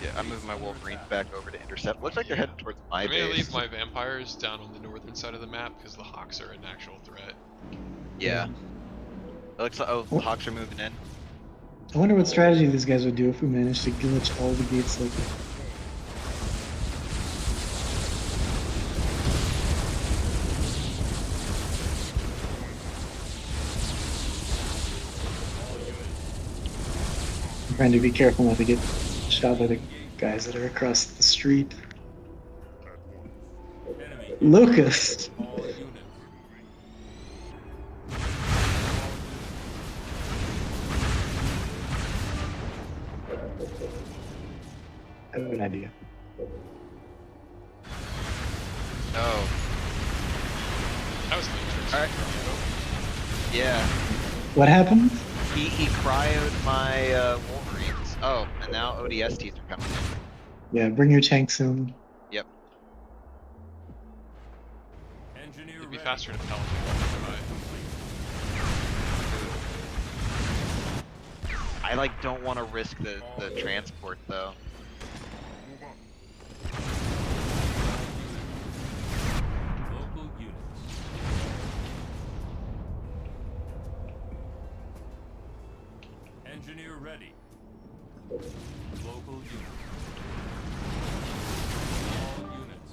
Yeah, I'm moving my Wolverines back over to intercept. Looks like they're heading towards my I'm gonna base. leave my vampires down on the northern side of the map because the Hawks are an actual threat. Yeah. It looks like, oh, the Hawks are moving in. I wonder what strategy these guys would do if we managed to glitch all the gates like that. I'm trying to be careful not to get shot by the guys that are across the street. Enemy. Locust! All units. I have an idea. Oh. That was an interesting Alright. combo. Yeah. What happened? He cryoed my Wolverines. Oh, and now ODSTs are coming in. Yeah, bring your tanks in. Yep. Engineer It'd be ready. faster to Pelican. I like don't want to risk the transport though. Local units. Engineer ready. Local units. All units.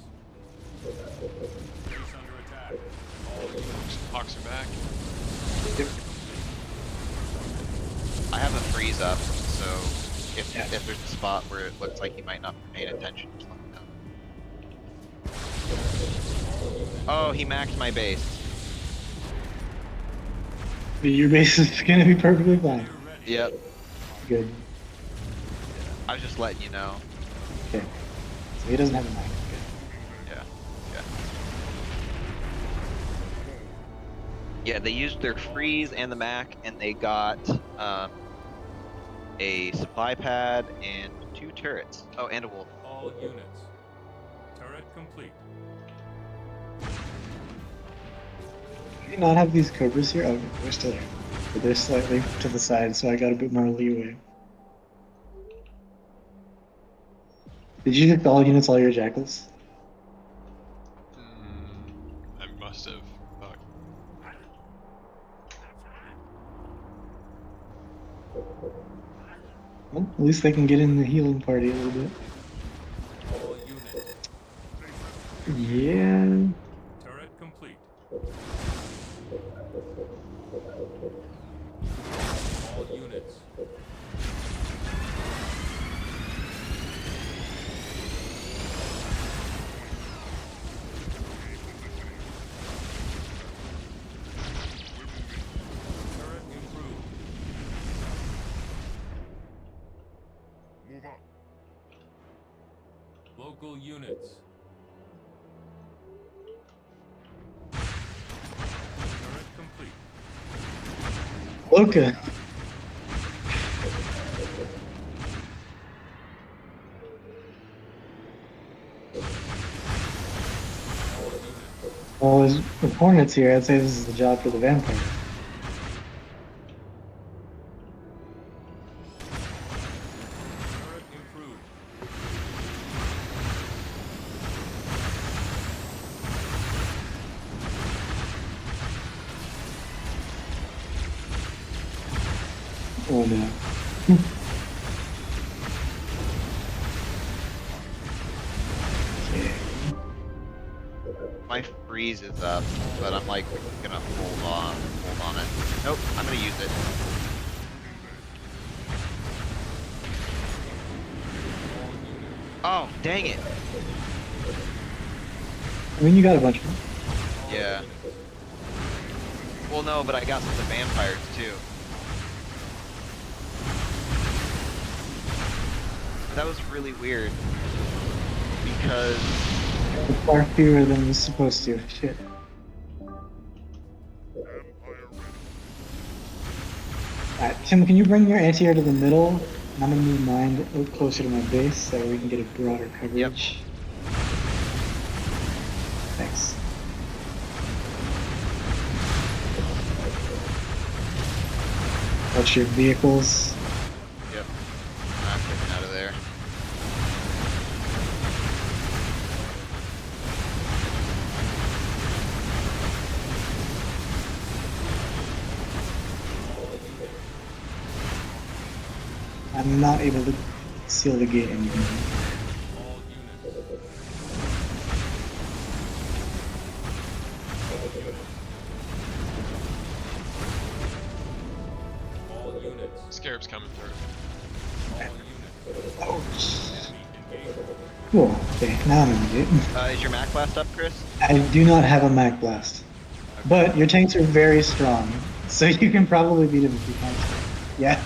Base under attack. All units. Hawks are back. I have a freeze up, so if Yeah. if there's a spot where it looks like you might not be paying attention, just let me know. Oh, he maxed my base. Your base is gonna be perfectly fine. Engineer ready. Yep. Good. I was just letting you know. Okay. So he doesn't have a mic. Good. Yeah. Yeah. Yeah, they used their freeze and the Mac, and they got a supply pad and 2 turrets. Oh, and a wolf. All units. Turret complete. Do you not have these cobras here? Oh, they're still there. But they're slightly to the side, so I got a bit more leeway. Did you hit all units, all your jackals? I must have. Fuck. Well, at least they can get in the healing party a little bit. All units. Yeah. Turret complete. All units. local units. Turret complete. Loka. Well, with Hornets here, I'd say this is the job for the vampire. Turret improved. Oh no. Okay. My freeze is up, but I'm like gonna hold on it. Nope, I'm gonna use it. Oh, dang it. I mean, you got a bunch of them. Yeah. Well, no, but I got some of the vampires too. That was really weird because Far fewer than was supposed to. Shit. Alright, Tim, can you bring your anti-air to the middle? And I'm gonna move mine a little closer to my base so we can get a broader coverage. Thanks. Watch your vehicles. yep, I'm getting out of there. I'm not able to seal the gate anymore. All units. All units. Scarab's coming through. All units. Ouch. Enemy engaged. Cool. Okay, now I'm in the gate. Is your Mac blast up, Chris? I do not have a Mac Blast. But your tanks are very strong, so you can probably beat him if you find him. Yeah.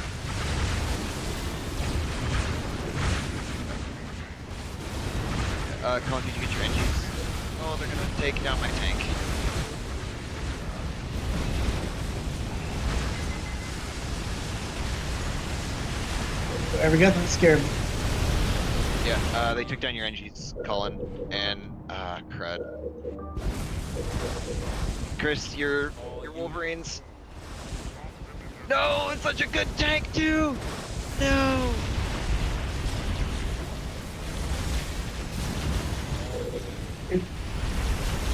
Colin, did you get your engines? Oh, they're gonna take down my tank. We got them scared. Yeah, they took down your engines, Colin, and crud. Chris, your Wolverines. No, it's such a good tank too. No.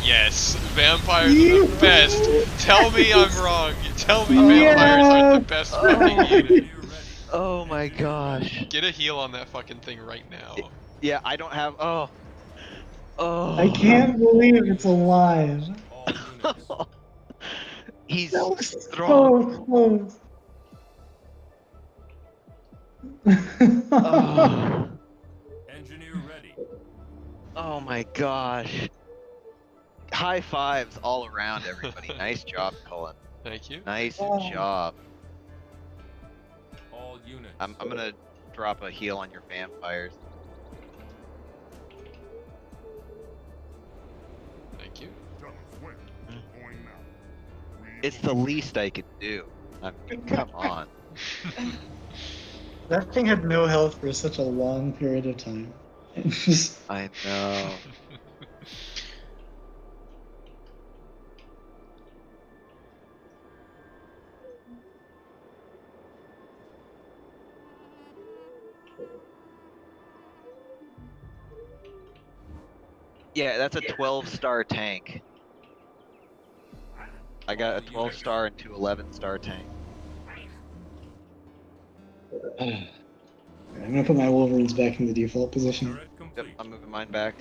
Yes, vampires are the best. Tell me I'm wrong. Tell me vampires are the best fucking unit. Engineer ready. Oh my gosh. Get a heal on that fucking thing right now. Yeah, I don't have. Oh. Oh. I can't believe it's alive. All units. He's That was strong. so close. Oh. Engineer ready. Oh my gosh. High fives all around, everybody. Nice job, Colin. Thank you. Nice Oh. job. All units. I'm gonna drop a heal on your vampires. Thank you. Tell us when. Going now. It's the least I could do. I mean, come on. That thing had no health for such a long period of time. It just I know. Yeah, that's a 12-star tank. I got a 12-star and two 11-star tank. I'm gonna put my Wolverines back in the default position. Turret Yep, complete. I'm moving mine back.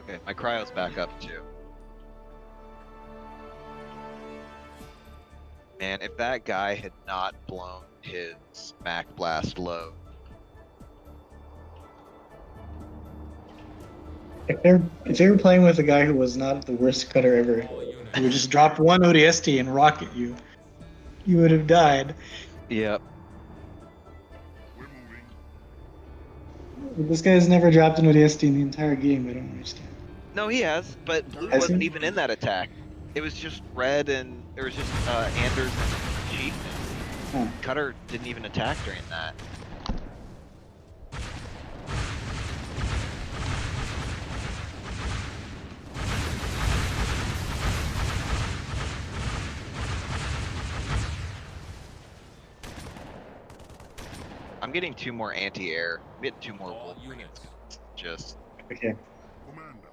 Okay, my cryo's back up too. Man, if that guy had not blown his Mac Blast load, If they were playing with a guy who was not the worst cutter ever, All he units. would just drop one ODST and rocket you. You would have died. Yep. We're moving. But this guy's never dropped an ODST in the entire game. I don't understand. No, he has, but blue Has wasn't he? even in that attack. It was just red and there was just Anders and Chief. Huh. Cutter didn't even attack during that. I'm getting 2 more anti-air. I'm getting 2 more All Wolverines. units. Just, Okay, Commandos.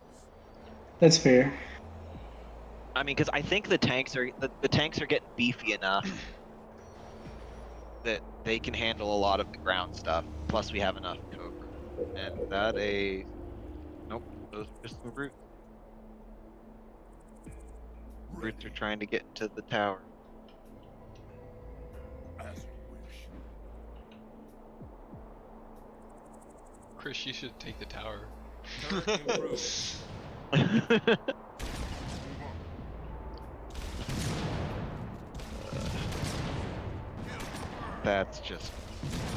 that's fair. I mean, because I think the tanks are getting beefy enough that they can handle a lot of the ground stuff. Plus, we have enough Cobra. And that nope, those are just some brutes. Brutes are trying to get into the tower. As you wish. Chris, you should take the tower. Turret improved. Move That's just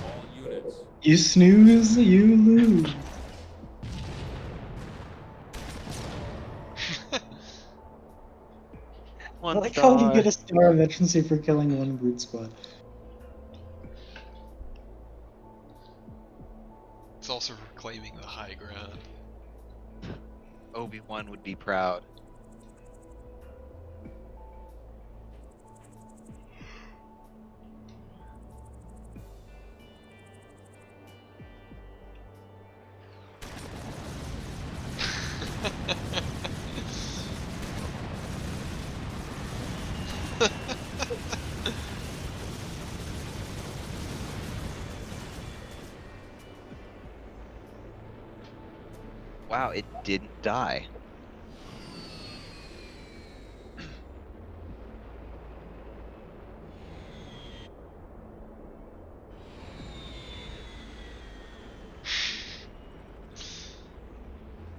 All units. You snooze, you lose. I one like how you star. get a star of veterancy for killing one brute squad. It's also reclaiming the high ground. Obi-Wan would be proud. Wow, it didn't die.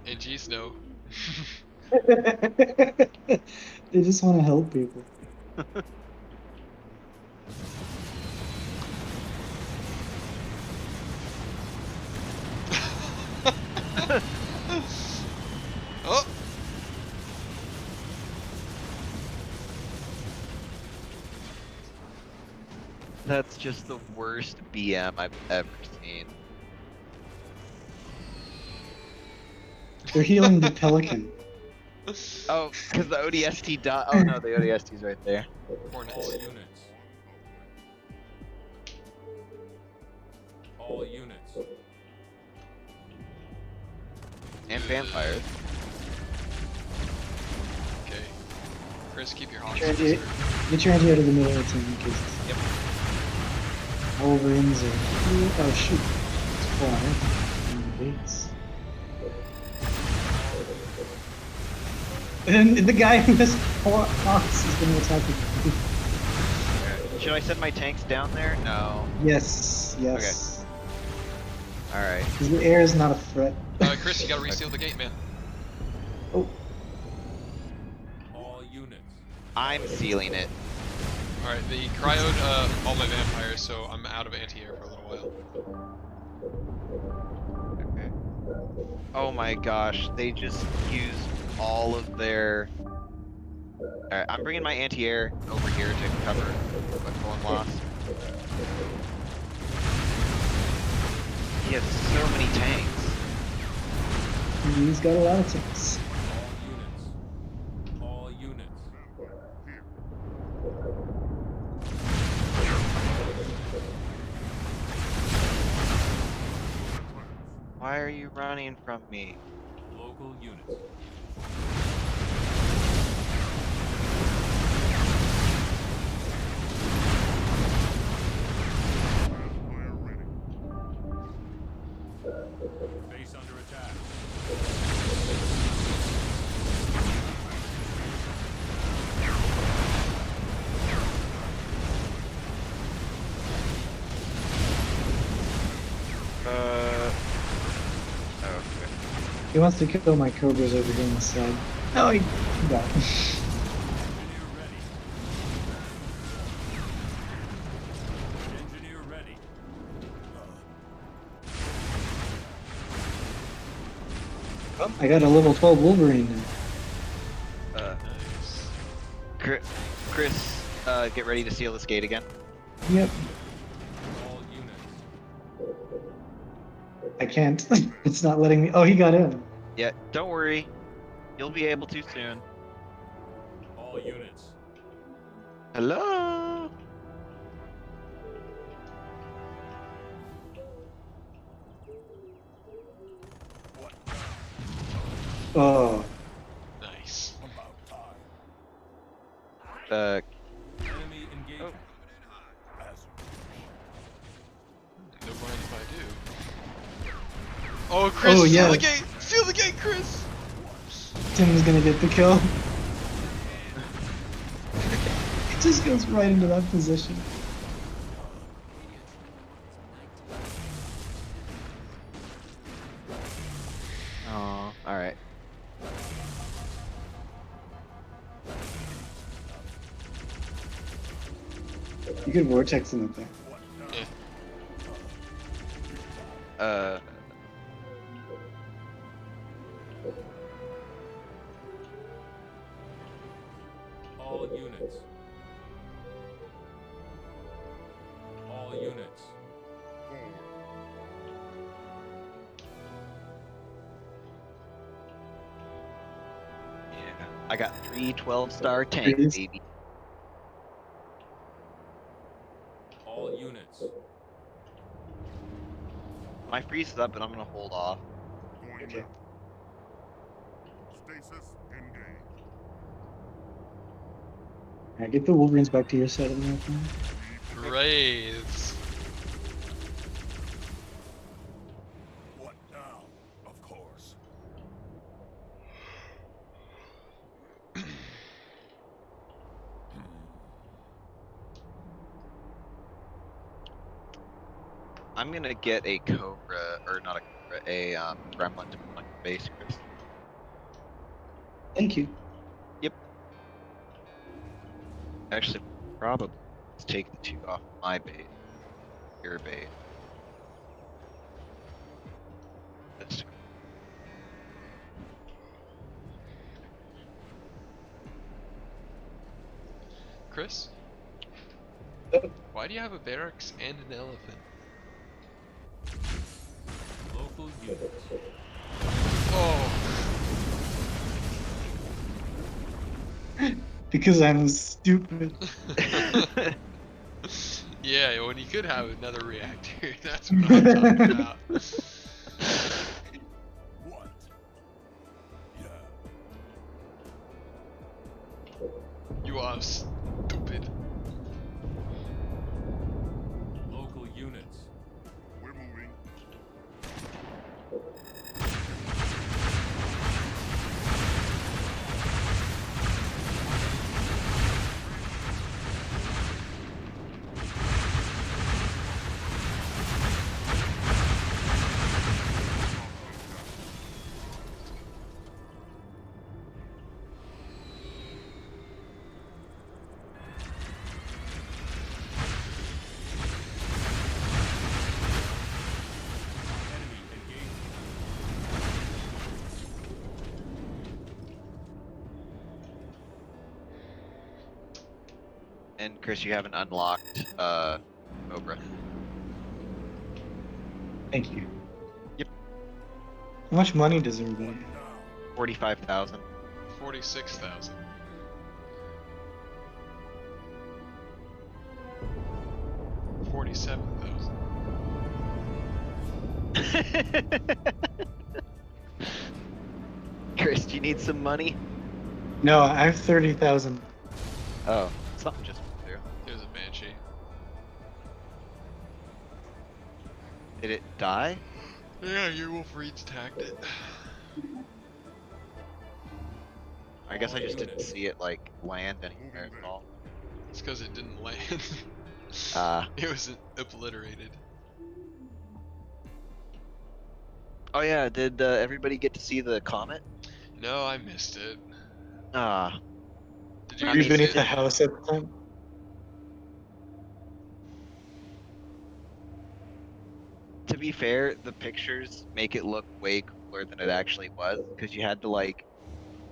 And geez, no. They just want to help people. Oh! That's just the worst BM I've ever seen. They're healing the pelican. Oh, because the ODST died. Oh no, the ODST's right there. Hornets. All units. All units. And vampires. Okay. Chris, keep your Get your hostages. anti- Get your anti out of the middle of the team because Yep. Wolverines are. Oh shoot! It's fly on the base. And the guy who has 4 hawks is going to attack you. Should I send my tanks down there? No. Yes, yes. Alright. Because the air is not a threat. Chris, you gotta reseal the gate, man. Oh, All units. I'm sealing it. Alright, they cryoed all my vampires, so I'm out of anti-air for a little while. Okay. Oh my gosh, they just used all of their... Alright, I'm bringing my anti-air over here to cover what Colin lost. He has so many tanks. he's got a lot of tanks. All units. Why are you running from me? Local units. We're ready. Base under attack. Oh, okay. He wants to kill my cobras over here on the side. Oh, he got him. Engineer ready. Engineer ready. Oh, I got a level 12 Wolverine now. Nice. Chris, get ready to seal this gate again. Yep, All units. I can't. It's not letting me. Oh, he got in. Yeah, don't worry. You'll be able to soon. All units. Hello? What now? Oh, Nice. About time. Enemy engagement. As Don't mind if I do. Oh, Chris, Oh, seal yeah. the gate! Seal the gate, Chris! Tim's gonna get the kill. It just goes right into that position. Oh, alright. You could vortex him up there. Uh, All units. All units. yeah. I got 3 12-star tanks, Please. baby. All units. My freeze is up, but I'm gonna hold off. Going Okay. now. Stasis engaged. Alright, get the Wolverines back to your side of the map now. Wraiths. What now? Of course. I'm gonna get a Cobra, or not a Cobra, a Gremlin to put on your base, Chris. Thank you. Actually, probably. Let's take the 2 off my base. Your base. This. Chris? Why do you have a barracks and an elephant? Local units. Oh, Because I'm stupid. yeah, when you could have another reactor, that's what I'm talking about. What? Yeah. You are stupid. Local units. We're moving. Enemy engagement. And Chris, you haven't unlocked Cobra. Thank you. Yep. How much money does everybody have? Now. 45,000. 46,000. $47,000. Chris, do you need some money? No, I have 30,000. Oh, something just went through. There's a Banshee. Did it die? Yeah, your Wolverines tagged it. I guess I just didn't see it like land anywhere at all. It's because it didn't land. Ah. It was obliterated. Oh yeah, did everybody get to see the comet? No, I missed it. Ah, Did Were you I you guys mean, see beneath it? the house at the time? to be fair, the pictures make it look way cooler than it actually was because you had to like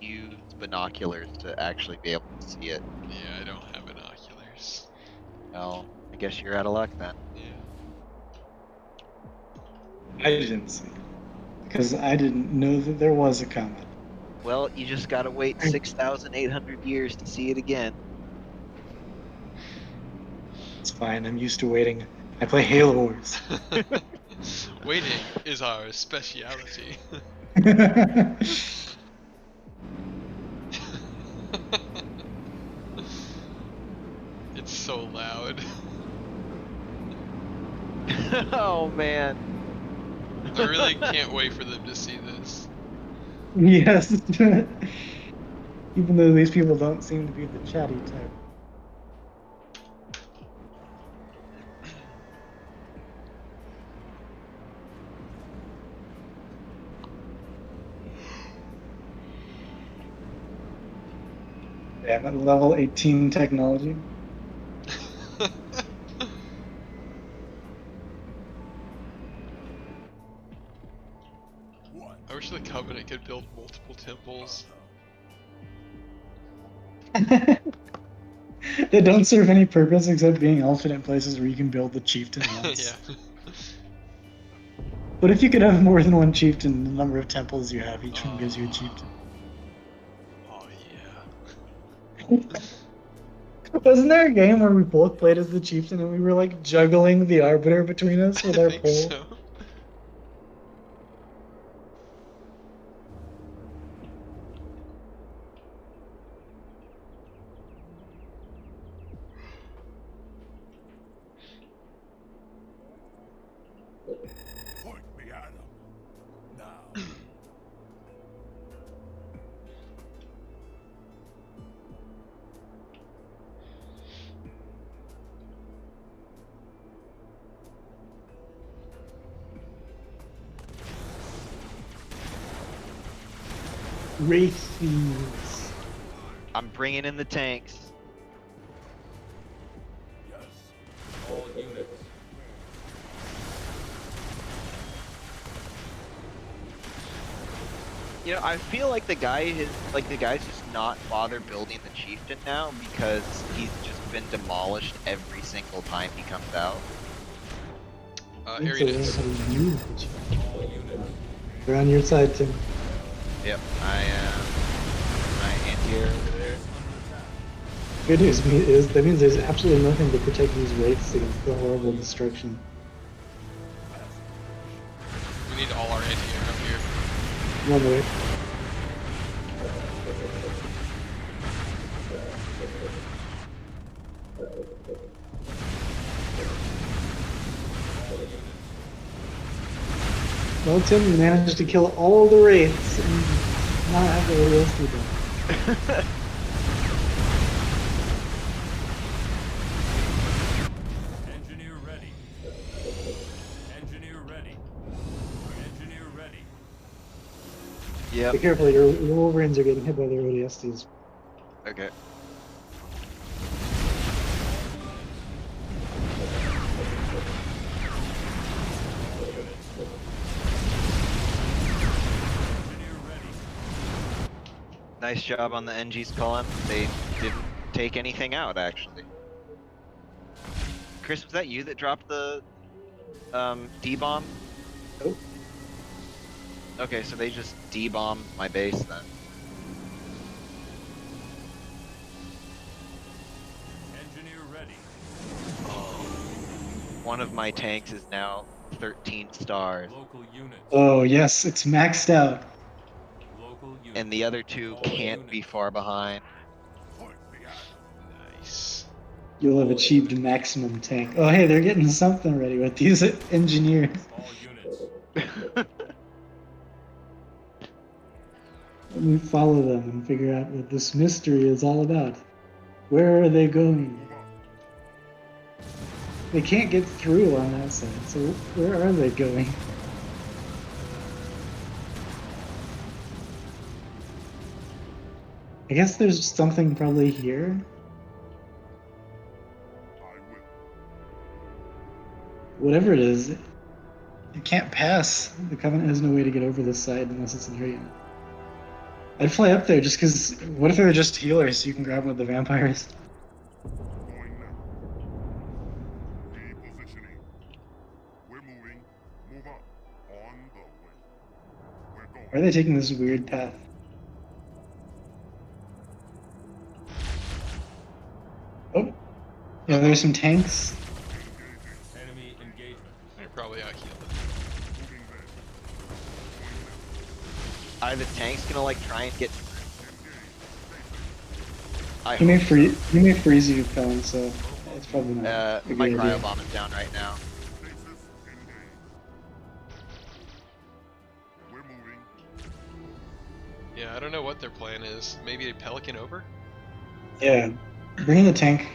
use binoculars to actually be able to see it. Yeah, I don't have binoculars. Well, I guess you're out of luck then. Yeah. I didn't see it because I didn't know that there was a comet. Well, you just gotta wait 6,800 years to see it again. It's fine. I'm used to waiting. I play Halo Wars. Waiting is our speciality. It's so loud. Oh man. I really can't wait for them to see this. Yes. Even though these people don't seem to be the chatty type. Yeah, I'm at level 18 technology. What? I wish the Covenant could build multiple temples. They don't serve any purpose except being alternate places where you can build the chieftain once. Yeah. But if you could have more than one chieftain, the number of temples you have, each one gives you a chieftain. Oh yeah. Wasn't there a game where we both played as the chieftain and we were like juggling the arbiter between us with our I think pole? so. Point me at him. Now. Wraith Fiends. I'm bringing in the tanks. Yes. All units. You know, I feel like the guy's just not bother building the chieftain now because he's just been demolished every single time he comes out. Arianis. All units. They're on your side, Tim. Yep, I am. My anti-air over there. Good news is that means there's absolutely nothing to protect these wraiths against the horrible destruction. We need all our anti-air up here. One way. Well, Tim, you managed to kill all the wraiths and not have the ODST done. Engineer ready. Engineer ready. Engineer ready. Yep. Be careful, your Wolverines are getting hit by their ODSTs. Okay. Engineer ready. Nice job on the NG's column. They didn't take anything out actually. Chris, was that you that dropped the D-bomb? Nope. Okay, so they just D-bombed my base then. Engineer ready. One of my tanks is now 13 stars, Local units. Oh, yes, it's maxed out. Local units. and the other two can't be far behind. Point me at him. Nice. You'll have achieved maximum tank. Oh, hey, they're getting something ready with these engineers. All units. Let me follow them and figure out what this mystery is all about. Where are they going? They can't get through on that side, so where are they going? I guess there's something probably here. I will. Whatever it is, it can't pass. The Covenant has no way to get over this side unless it's an area. I'd fly up there just because. What if they were just healers so you can grab them with the vampires? Going now. Repositioning. We're moving. Move up. On the way. We're going. Why are they taking this weird path? Oh. Yeah, there's some tanks. Enemy engagement. They're probably out healed. Moving there. Are the tanks gonna like try and get? I He may hope freeze you, Colin, so it's probably not. a good my idea. cryo bomb is down right now. Stasis engaged. We're moving. Yeah, I don't know what their plan is. Maybe a Pelican over? Yeah. Bring in the tank.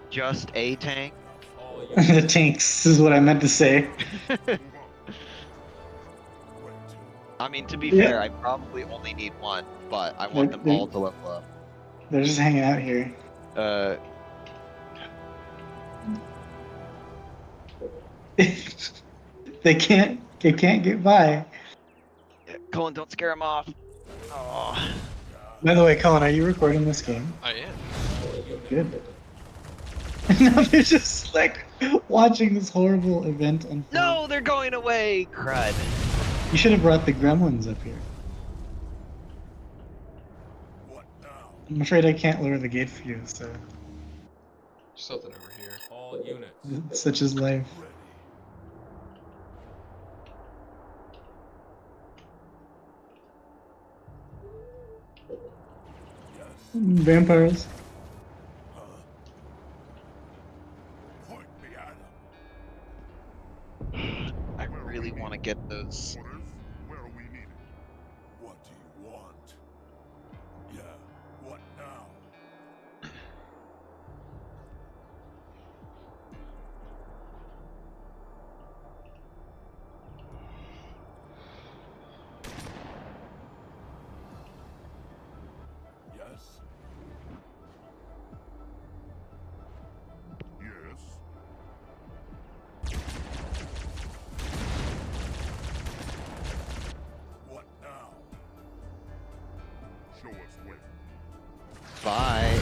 Just a tank. All units. The tanks is what I meant to say. Move up. Where to? I mean, to be Yeah. fair, I probably only need one, but I want them all to level up. They're just hanging out here. They can't get by. Colin, don't scare him off. Oh. By the way, Colin, are you recording this game? I am. Good. No, they're just like watching this horrible event unfold. No, they're going away. Crud. You should have brought the gremlins up here. What now? I'm afraid I can't lower the gate for you, so There's something over here. All units. such is life. Ready. Yes. Vampires. Point me at him. I really want to get those. Orders? Where are we needed? What do you want? Yeah. What now? Yes. Yes. What now? Show us where. Bye.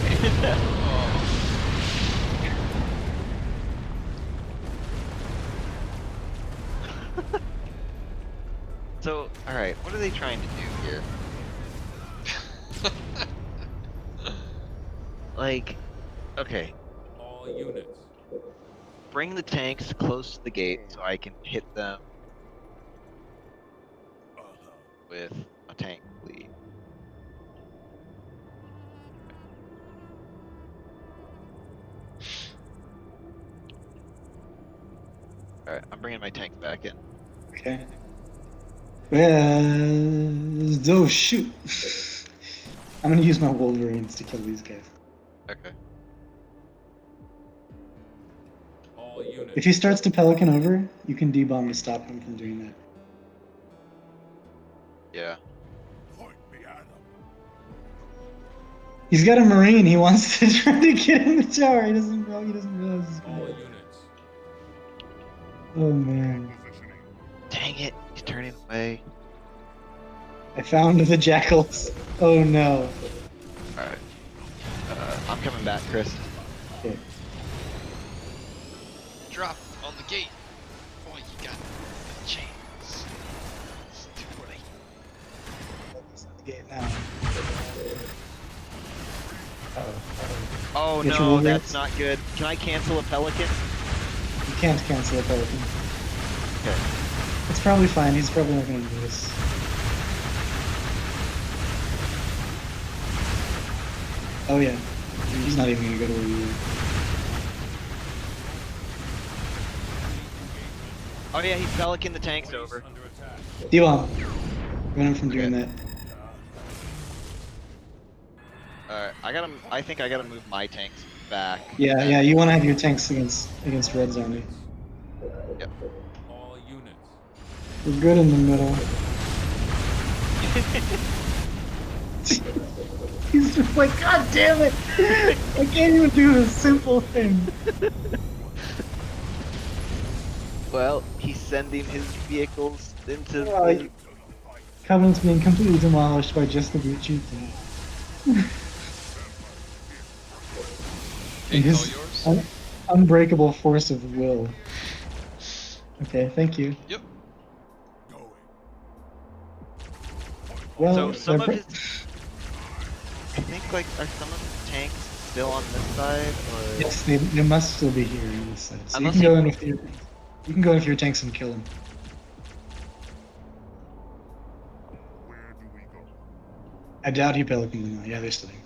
So, alright, what are they trying to do here? Like, okay, All units. bring the tanks close to the gate so I can hit them with a tank, please. Alright, I'm bringing my tanks back in. Okay. Oh shoot! I'm gonna use my Wolverines to kill these guys. Okay. All units. If he starts to Pelican over, you can debomb to stop him from doing that. Yeah. Point me at him. He's got a Marine. He wants to try to get in the tower. He doesn't realize he's All bad. units. Oh man! Positioning. Dang it, he's turning away. I found the jackals. Oh no! Alright. I'm coming back, Chris. Okay. Drop on the gate. Oh, you got the chains. It's too late. He's at the gate now. Oh Get your no, Wolverines? that's not good. Can I cancel a Pelican? You can't cancel a Pelican. Okay. It's probably fine. He's probably not gonna do this. Oh yeah. He's not even gonna go to where you were. Oh yeah, he's Pelican the tanks over. Under attack. Debomb. Prevent him from doing Okay. that. Alright, I think I gotta move my tanks back. Yeah, yeah. You want to have your tanks against Red Zombie. Yep. All units. We're good in the middle. He's just like, God damn it! I can't even do this simple thing. Well, he's sending his vehicles into Oh, the... Covenant's being completely demolished by just the brute shoot thing. And It's all his yours. unbreakable force of will. Okay, thank you. Yep. Going. Well, So some they're of his... I think, like, are some of his tanks still on this side, or... yes, they must still be here on this side. So Unless you can go he- in with your tanks and kill them. Where do we go? I doubt he pelicaned them out. Yeah, they're still here.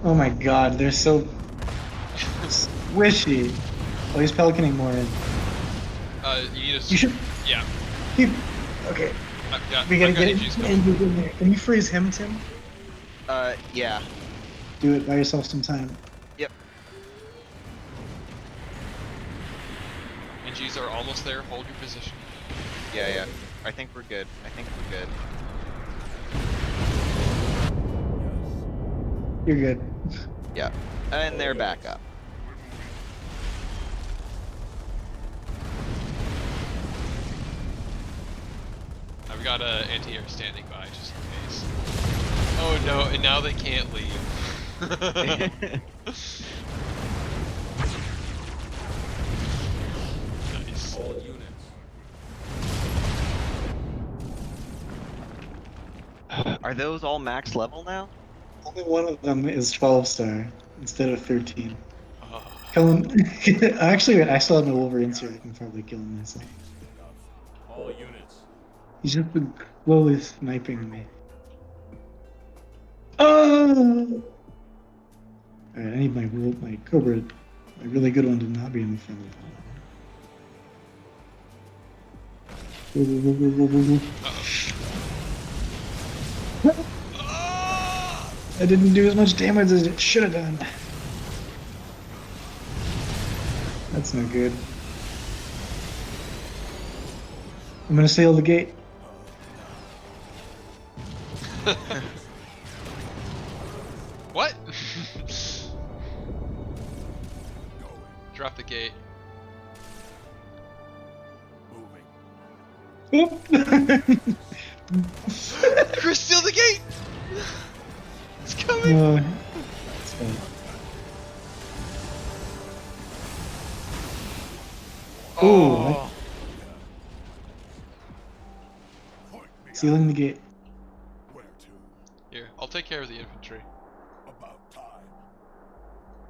Oh my god, they're so squishy. Oh, he's pelicaning more in. You need a. You should. Yeah. Okay, I've got. we gotta I've got get it. AGs Get coming. in there. Can you freeze him, Tim? Yeah. Do it. Buy yourself some time. Yep. NGs are almost there. Hold your position. Yeah. I think we're good. You're good. Yeah. And they're back up. I've got a anti-air standing by just in case. Oh no! And now they can't leave. Nice. All units. Uh, Are those all max level now? Only one of them is 12-star instead of 13. Oh, Kill him. Actually, I still have no Wolverines here. I can probably kill him myself. All units. He's just been slowly sniping me. Oh! Alright, I need my Cobra, my really good one, to not be in the front of the uh-oh. I didn't do as much damage as it should have done. That's not good. I'm gonna sail the gate. What? Drop the gate. Moving. Chris, steal the gate! It's coming! It's fine. Oh, Point me out. Sealing the gate. Where to? here, I'll take care of the infantry. About time.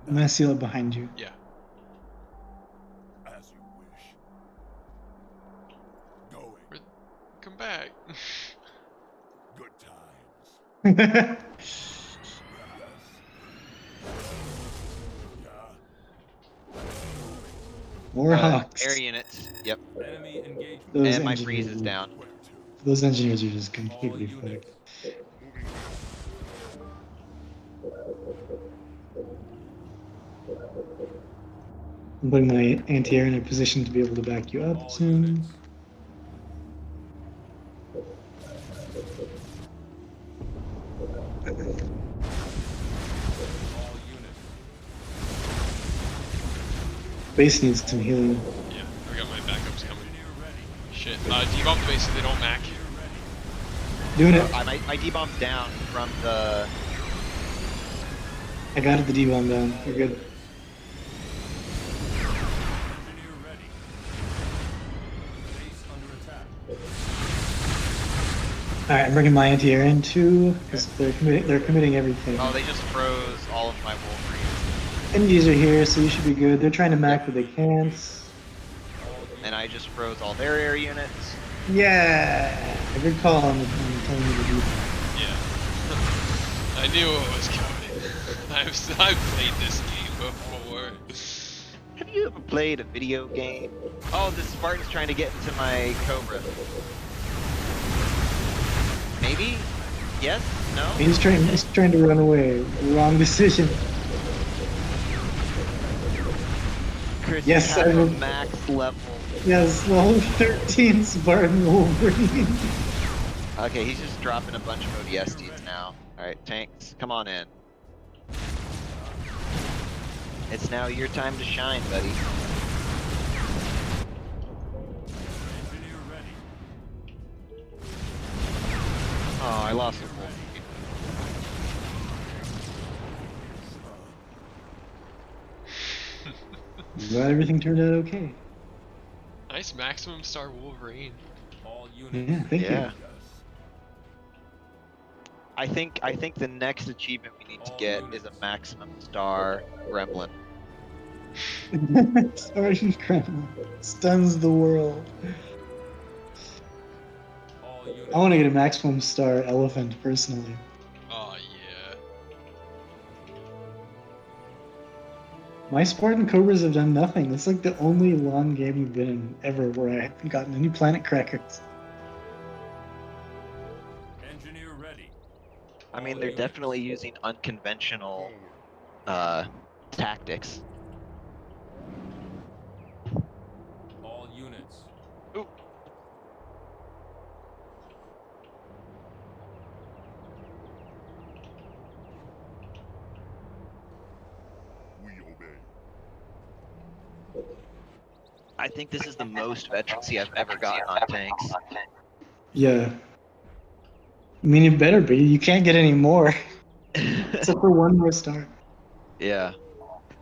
I'm gonna seal it behind you. Yeah. As you wish. Going. Come back. Good times. More Uh, hawks. air units. Yep. Enemy engagement. Those And my engineers freeze is are- down. Where to? Those engineers are just All completely units. fucked. I'm putting my anti-air in a position to be able to back you up All soon. units. All units. Base needs some healing. Yeah, I got my backups coming. Engineer ready. Shit. Debomb the base so they don't mac. Doing it. My D-bomb's down from the... I got it, the D-bomb down. We're good. Engineer ready. Base under attack. Alright, I'm bringing my anti-air in too, because they're committing everything. Oh, they just froze all of my Wolverines. Indies are here, so you should be good. They're trying to mac, but they can't. And I just froze all their air units. Yeah! A good call on telling me to do that. Yeah. I knew what was coming. I've played this game before. Have you ever played a video game? Oh, this Spartan's trying to get into my Cobra. Maybe? Yes? No? He's trying to run away. Wrong decision. Chris, Yes, you have I a will- max level. Yes, level 13 Spartan Wolverine. Okay, he's just dropping a bunch of ODSTs now. Alright, tanks, come on in. It's now your time to shine, buddy. Engineer ready. Oh, I lost a wolf. Glad everything turned out okay. Nice maximum star Wolverine. All units. Yeah, thank Yeah. you. I think the next achievement we need to get is a maximum star gremlin. Sorry, Kremlin. Stuns the world. All units. I want to get a maximum star elephant personally. Oh yeah. My Spartan Cobras have done nothing. It's like the only long game we've been in ever where I haven't gotten any planet crackers. Engineer ready. I mean, All they're units. definitely using unconventional tactics. All units. We obey. I think this is the most veterancy I've ever gotten on tanks. Yeah. I mean, it better be. You can't get any more. Except for one more star. Yeah.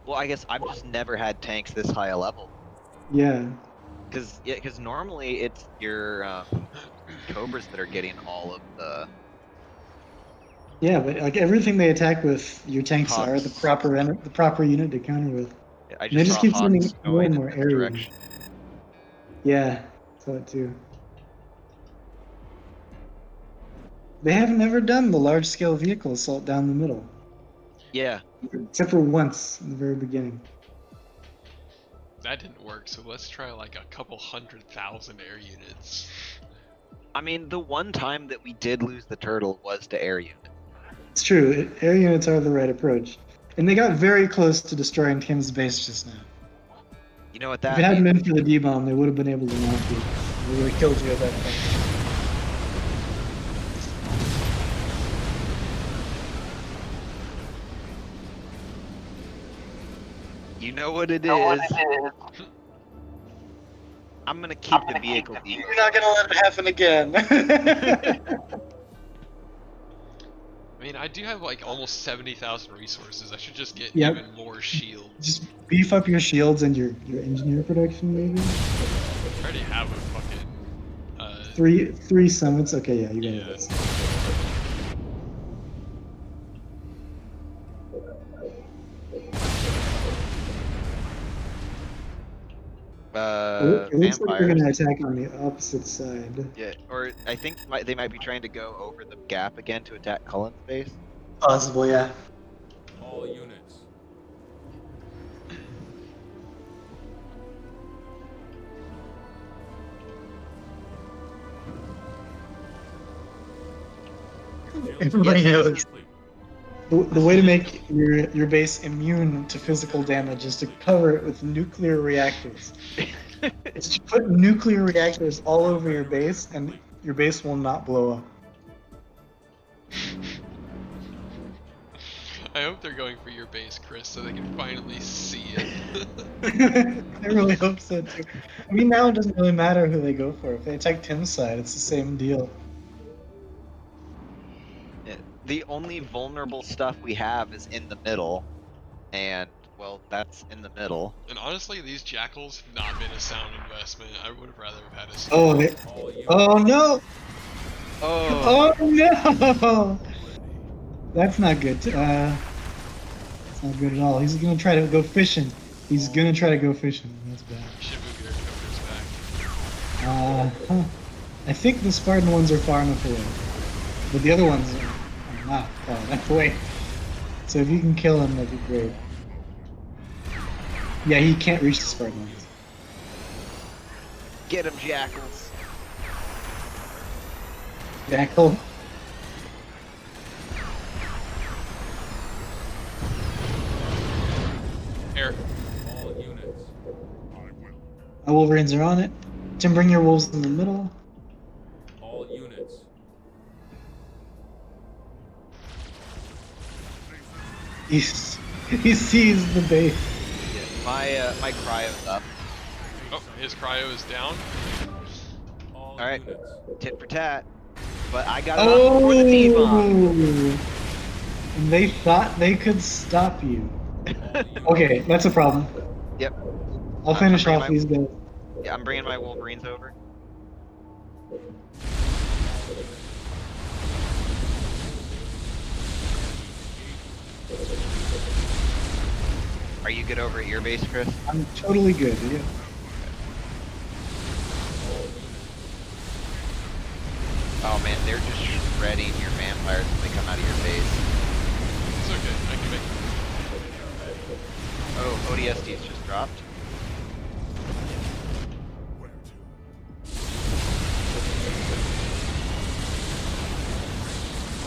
Well, I guess I've just never had tanks this high a level. Yeah. Because normally it's your Cobras that are getting all of the. Yeah, but like everything they attack with, your tanks are the Hawks. proper unit to counter with. I They just just saw keep Hawks sending more going and in more this areas. direction. Yeah, saw it too. They have never done the large scale vehicle assault down the middle. Yeah. Except for once in the very beginning. That didn't work, so let's try like a couple 100,000 air units. I mean, the one time that we did lose the turtle was to air unit. It's true, air units are the right approach. And they got very close to destroying Tim's base just now. You know what If that it hadn't means? been for the D-bomb, they would have been able to knock you. They would have killed you at that point. You know what it is. I'm gonna keep the vehicle deep. You're not gonna let it happen again. I mean, I do have like almost 70,000 resources. I should just get Yep. even more shields. Just beef up your shields and your engineer production, maybe. I already have a fucking. Three summits. Okay, yeah, you got Yeah. this. It looks like they're Vampires. gonna attack on the opposite side. Yeah, or I think they might be trying to go over the gap again to attack Cullen's base. Possible, yeah. All units. Shield Everybody generation knows. complete. The way to make your base immune to physical damage is to cover it with nuclear reactors. It's to put nuclear reactors all over your base, and your base will not blow up. I hope they're going for your base, Chris, so they can finally see it. I really hope so too. I mean, now it doesn't really matter who they go for. If they attack Tim's side, it's the same deal. The only vulnerable stuff we have is in the middle, and well, that's in the middle. And honestly, these jackals have not been a sound investment. I would have rather have had a. Oh, All units. oh no! Oh, Oh no! That's not good. It's not good at all. He's gonna try to go fishing. He's gonna try to go fishing. That's bad. Shibuya covers back. Huh. I think the Spartan ones are far enough away, but the other ones are not far enough away. So if you can kill him, that'd be great. Yeah, he can't reach the Spartan ones. get him, jackals! Jackal. Air. All units. I will. Our Wolverines are on it. Tim, bring your wolves in the middle. All units. He sees the base. My cryo's up. Oh, his cryo is down. All Alright. units. Tit for tat. But I got it off before the T-bomb. And they thought they could stop you. All units. Okay, that's a problem. Yep. I'll I'm finish bringing off my- these guys. Yeah, I'm bringing my Wolverines over. Are you good over at your base, Chris? I'm totally good. Yeah. Oh man, they're just shredding your vampires when they come out of your base. It's okay. I can make. Oh, ODST's just dropped. Where to?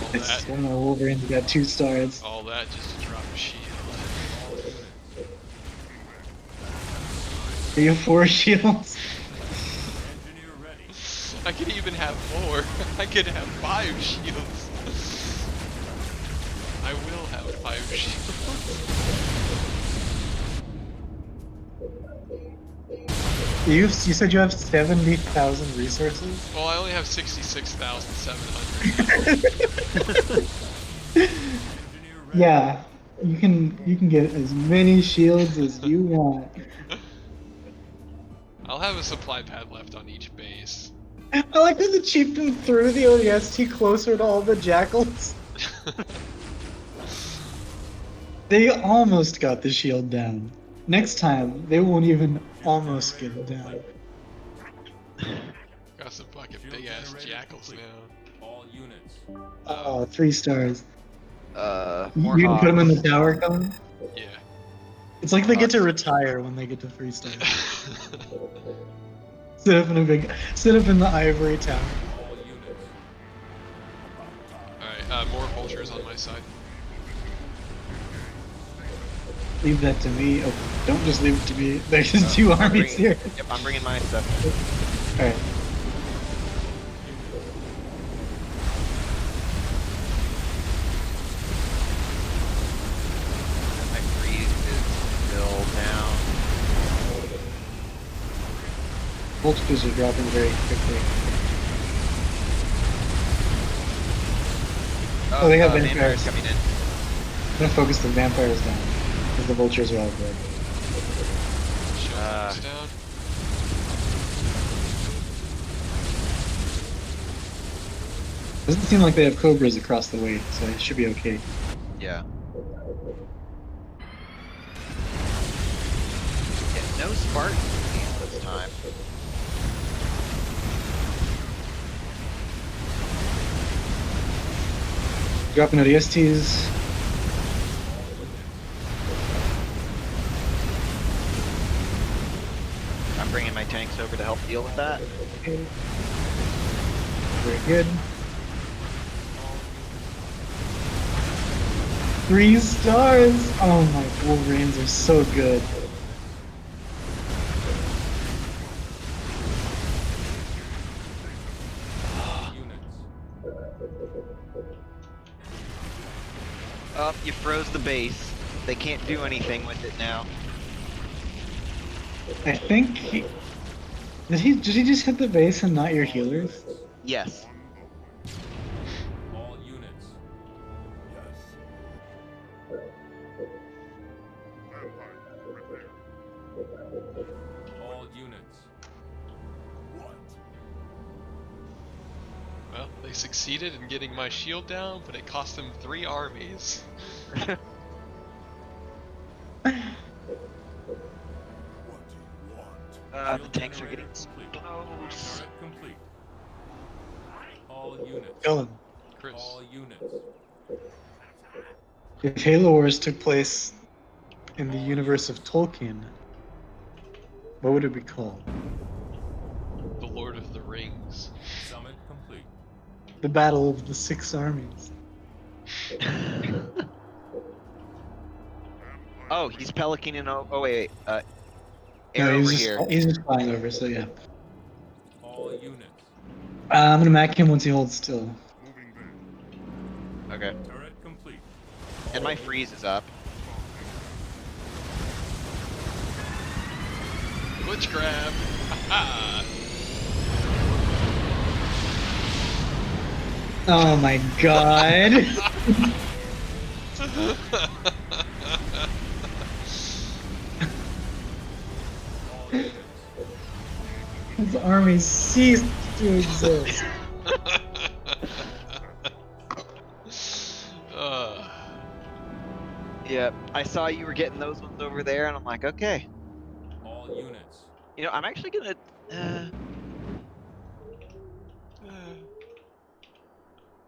All It's that. one of my Wolverines got 2 stars. All that just to drop a shield. Do you have 4 shields? Engineer ready. I could even have more. I could have 5 shields. I will have 5 shields. You said you have 70,000 resources? Well, I only have 66,700. Engineer ready. Yeah. You can get as many shields as you want. I'll have a supply pad left on each base. I like that the chieftain threw the ODST closer to all the jackals. They almost got the shield down. Next time, they won't even almost get it down. Got some fucking Shield big ass generator jackals complete. now. All units. Oh, 3 stars. More You can put them in the hogs. tower coming? Yeah. It's like they get to retire when they get to 3 stars. Sit up in the ivory tower. All units. Alright, more vultures on my side. Leave that to me. Oh, don't just leave it to me. There's 2 I'm armies bringing- here. Yep, I'm bringing my stuff. Alright. My freeze is still down. Vultures are dropping very quickly. Oh, they have vampires. coming in. I'm gonna focus the vampires down. Because the vultures are all good. Shield Ah. tanks down. Doesn't seem like they have cobras across the way, so it should be okay. Yeah. Yeah, no Spartans this time. Dropping ODSTs. I'm bringing my tanks over to help deal with that. Okay. Very good. 3 stars! Oh my Wolverines are so good. All units. Oh, you froze the base. They can't do anything with it now. I think he... Did he just hit the base and not your healers? Yes. All units. Yes. Vampire, prepare. All units. What? Well, they succeeded in getting my shield down, but it cost them 3 armies. What do you want? The Shield tanks are generator getting complete. close. Turret complete. All units. Kill him. Chris. All units. If Halo Wars took place in the universe of Tolkien, what would it be called? The Lord of the Rings. Summit complete. The Battle of the 6 Armies. Oh, he's pelicaning. Oh wait. Air No, over he's here. just flying over, so yeah. All units. I'm gonna mac him once he holds still. Moving there. Okay. Turret complete. And my freeze is up. Glitch grab. Haha. Oh my god. His army ceased to exist. uh, Yeah, I saw you were getting those ones over there, and I'm like, okay. All units. You know, I'm actually gonna.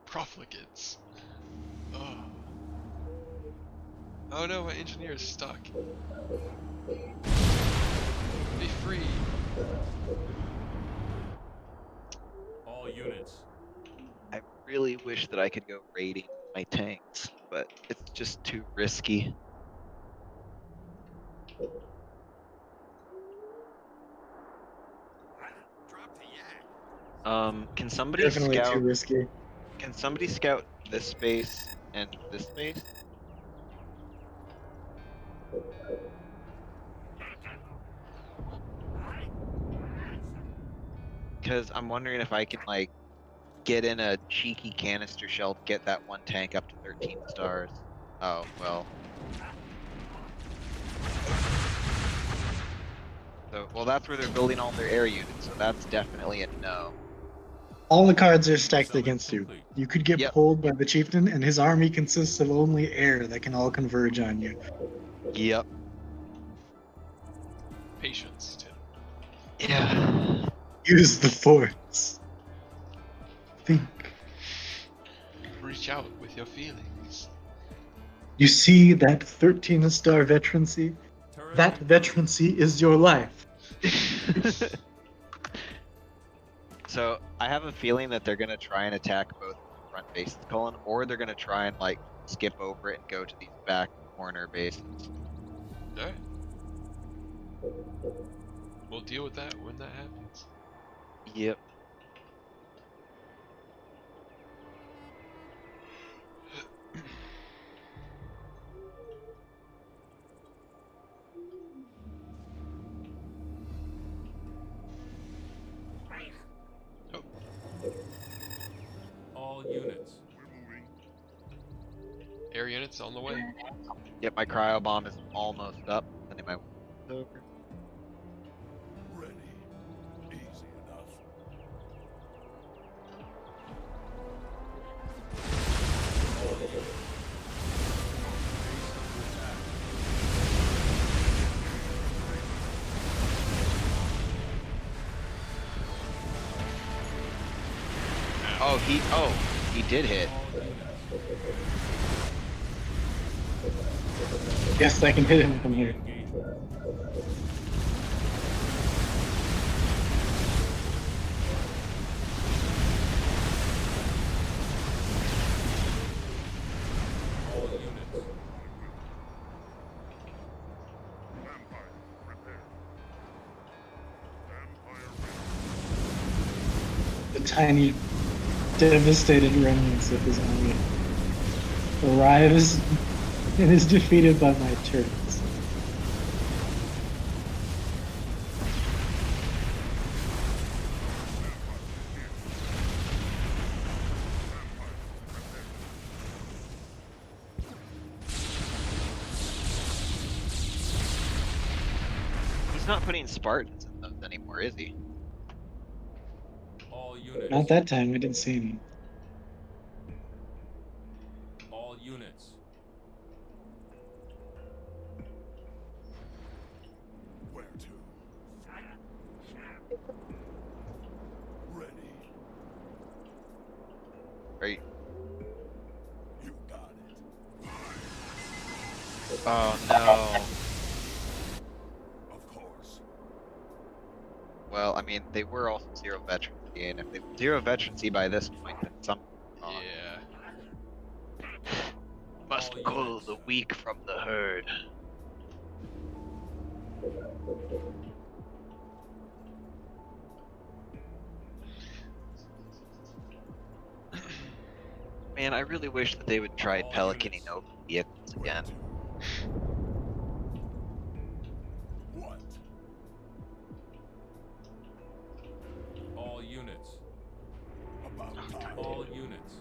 profligates. Oh. Oh no, my engineer is stuck. Be free. All units. I really wish that I could go raiding my tanks, but it's just too risky. Can somebody Definitely scout? too risky. Can somebody scout this space and this space? Because I'm wondering if I can like get in a cheeky canister shell to get that one tank up to 13 stars. Oh well. So well, that's where they're building all their air units. So that's definitely a no. All the cards are stacked Summon against you. complete. You could get Yep. pulled by the chieftain, and his army consists of only air that can all converge on you. Yep. Patience, Tim. Yeah. Use the force. Think. Reach out with your feelings. You see that 13-star veterancy? Turret That veterancy is your life. So I have a feeling that they're gonna try and attack both front bases, Colin, or they're gonna try and like skip over it and go to these back corner bases. Alright. We'll deal with that when that happens. Yep. all units. Air units on the way. Yep, my cryo bomb is almost up. Sending my over. Ready. Easy enough. He did hit. Yes, I can hit him from here. All units. Vampire, prepare. Vampire ready. The tiny, devastated remnants of his army arrives and is defeated by my turrets. He's not putting Spartans in those anymore, is he? All units. Not that time, I didn't see any. All units. Where to? Ready. Right. You got it. Oh no. Of course. Well, I mean, they were also 0 veterancy, and if they were 0 veterancy by this point, then something wrong. Yeah. Must All pull units. the weak from the herd. Man, I really wish that they would try All pelicaning units. open vehicles again. What? All units. About time. All units.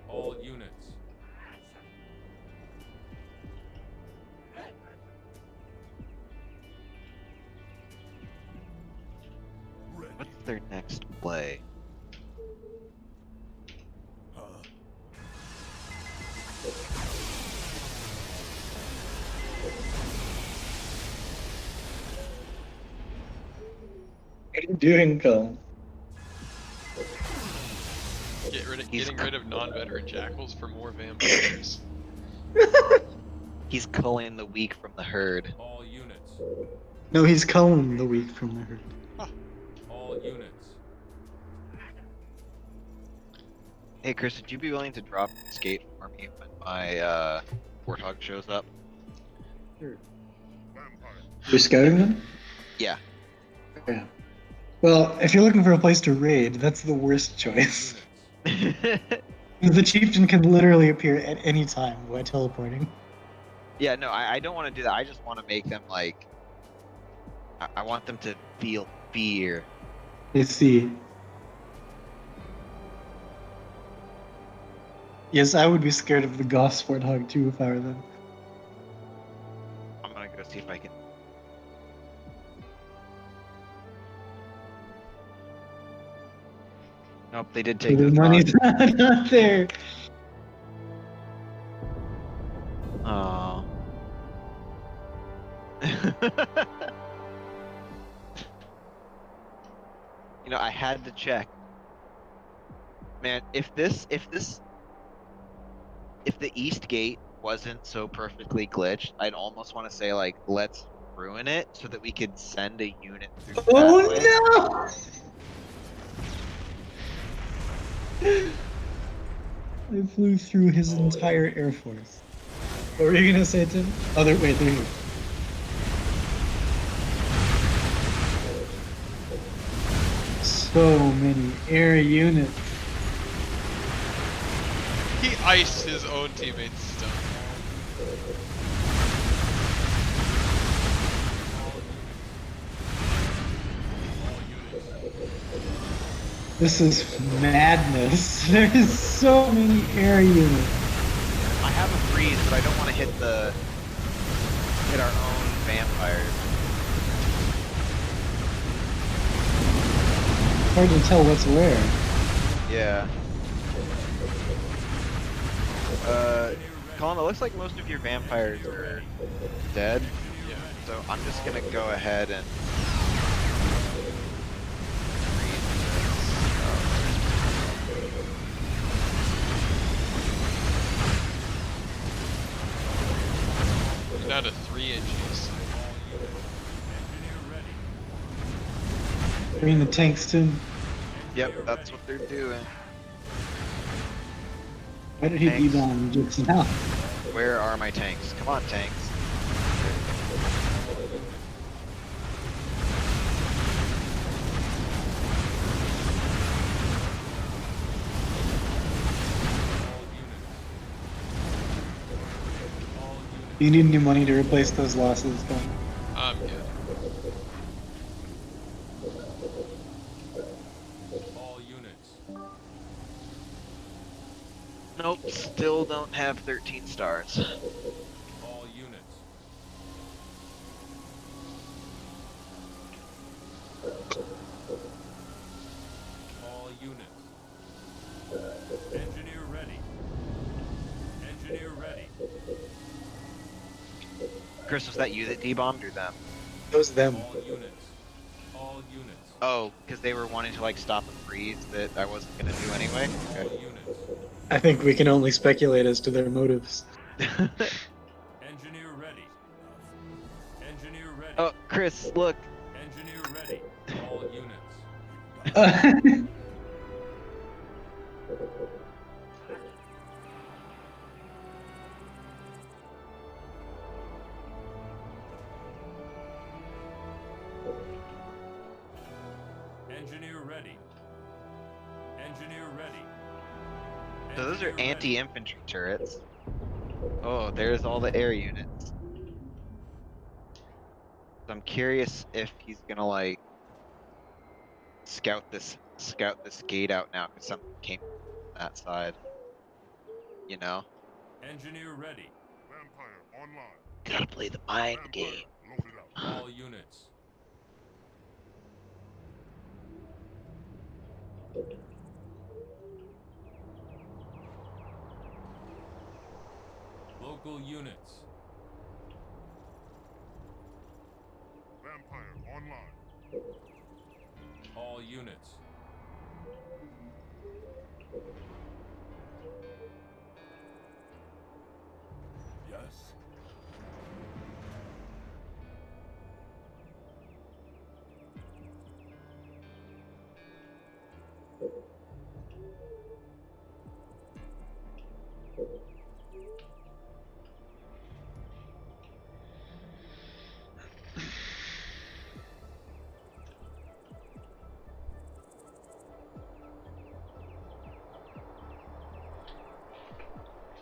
All units. Ready. What's their next play? Huh? What are you doing, Colin? Getting rid of non-veteran jackals for more vampires. He's culling the weak from the herd. All units. No, he's culling the weak from the herd. All units. Hey Chris, would you be willing to drop the skate for me when my warthog shows up? Vampire. You're scouting them? Yeah. Yeah. Well, if you're looking for a place to raid, that's the worst choice. Units. The chieftain can literally appear at any time by teleporting. Yeah, no, I don't want to do that. I just want to make them like. I want them to feel fear. I see. Yes, I would be scared of the Goss Warthog too if I were them. I'm gonna go see if I can. Nope, they did take The the money's not there. Oh. You know, I had to check. Man, if the East Gate wasn't so perfectly glitched, I'd almost want to say like, let's ruin it so that we could send a unit through that way. Oh no! I flew through his entire air force. What were you gonna say, Tim? Oh, wait, they're here. So many air units. He iced his own teammates' stuff. This is madness. There's so many air units. I have a freeze, but I don't want to hit our own vampires. Hard to tell what's where. Yeah. Colin, it looks like most of your vampires are dead, Yeah. so I'm just gonna go ahead and We're down to 3 inches. I mean the tanks, Tim. Yep, that's what they're doing. Why did he Tanks. de-bomb just now? Where are my tanks? Come on, tanks. You need new money to replace those losses, Colin. Good. All units. Nope, still don't have 13 stars. All units. All units. Engineer ready. Engineer ready. Chris, was that you that debombed or them? It was them. All units. All units. Oh, because they were wanting to like stop a freeze that I wasn't gonna do anyway? All Okay. units. I think we can only speculate as to their motives. Engineer ready. Engineer ready. Oh, Chris, look. Engineer ready. All units. ready. Engineer ready. So those are Engineer ready. anti-infantry turrets. Oh, there's all the air units. So I'm curious if he's gonna like scout this gate out now because something came from that side. You know, Engineer ready. Vampire online. gotta play the mind Vampire game. loaded up. All units. Local units. Vampire online. All units. Yes.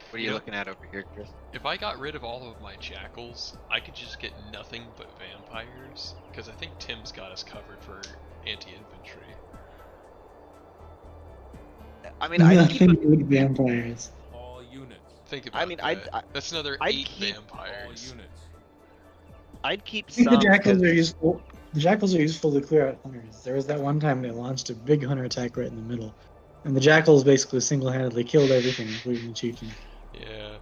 What are you Yep. looking at over here, Chris? If I got rid of all of my jackals, I could just get nothing but vampires. Because I think Tim's got us covered for anti-infantry. I mean, I'd keep. Nothing with vampires. All units. Think about I mean, that. That's another I'd 8 keep All vampires. units. I'd keep I think some. the jackals are 'cause- useful. The jackals are useful to clear out hunters. There was that one time they launched a big hunter attack right in the middle, and the jackals basically single-handedly killed everything, including the chieftain. Yeah.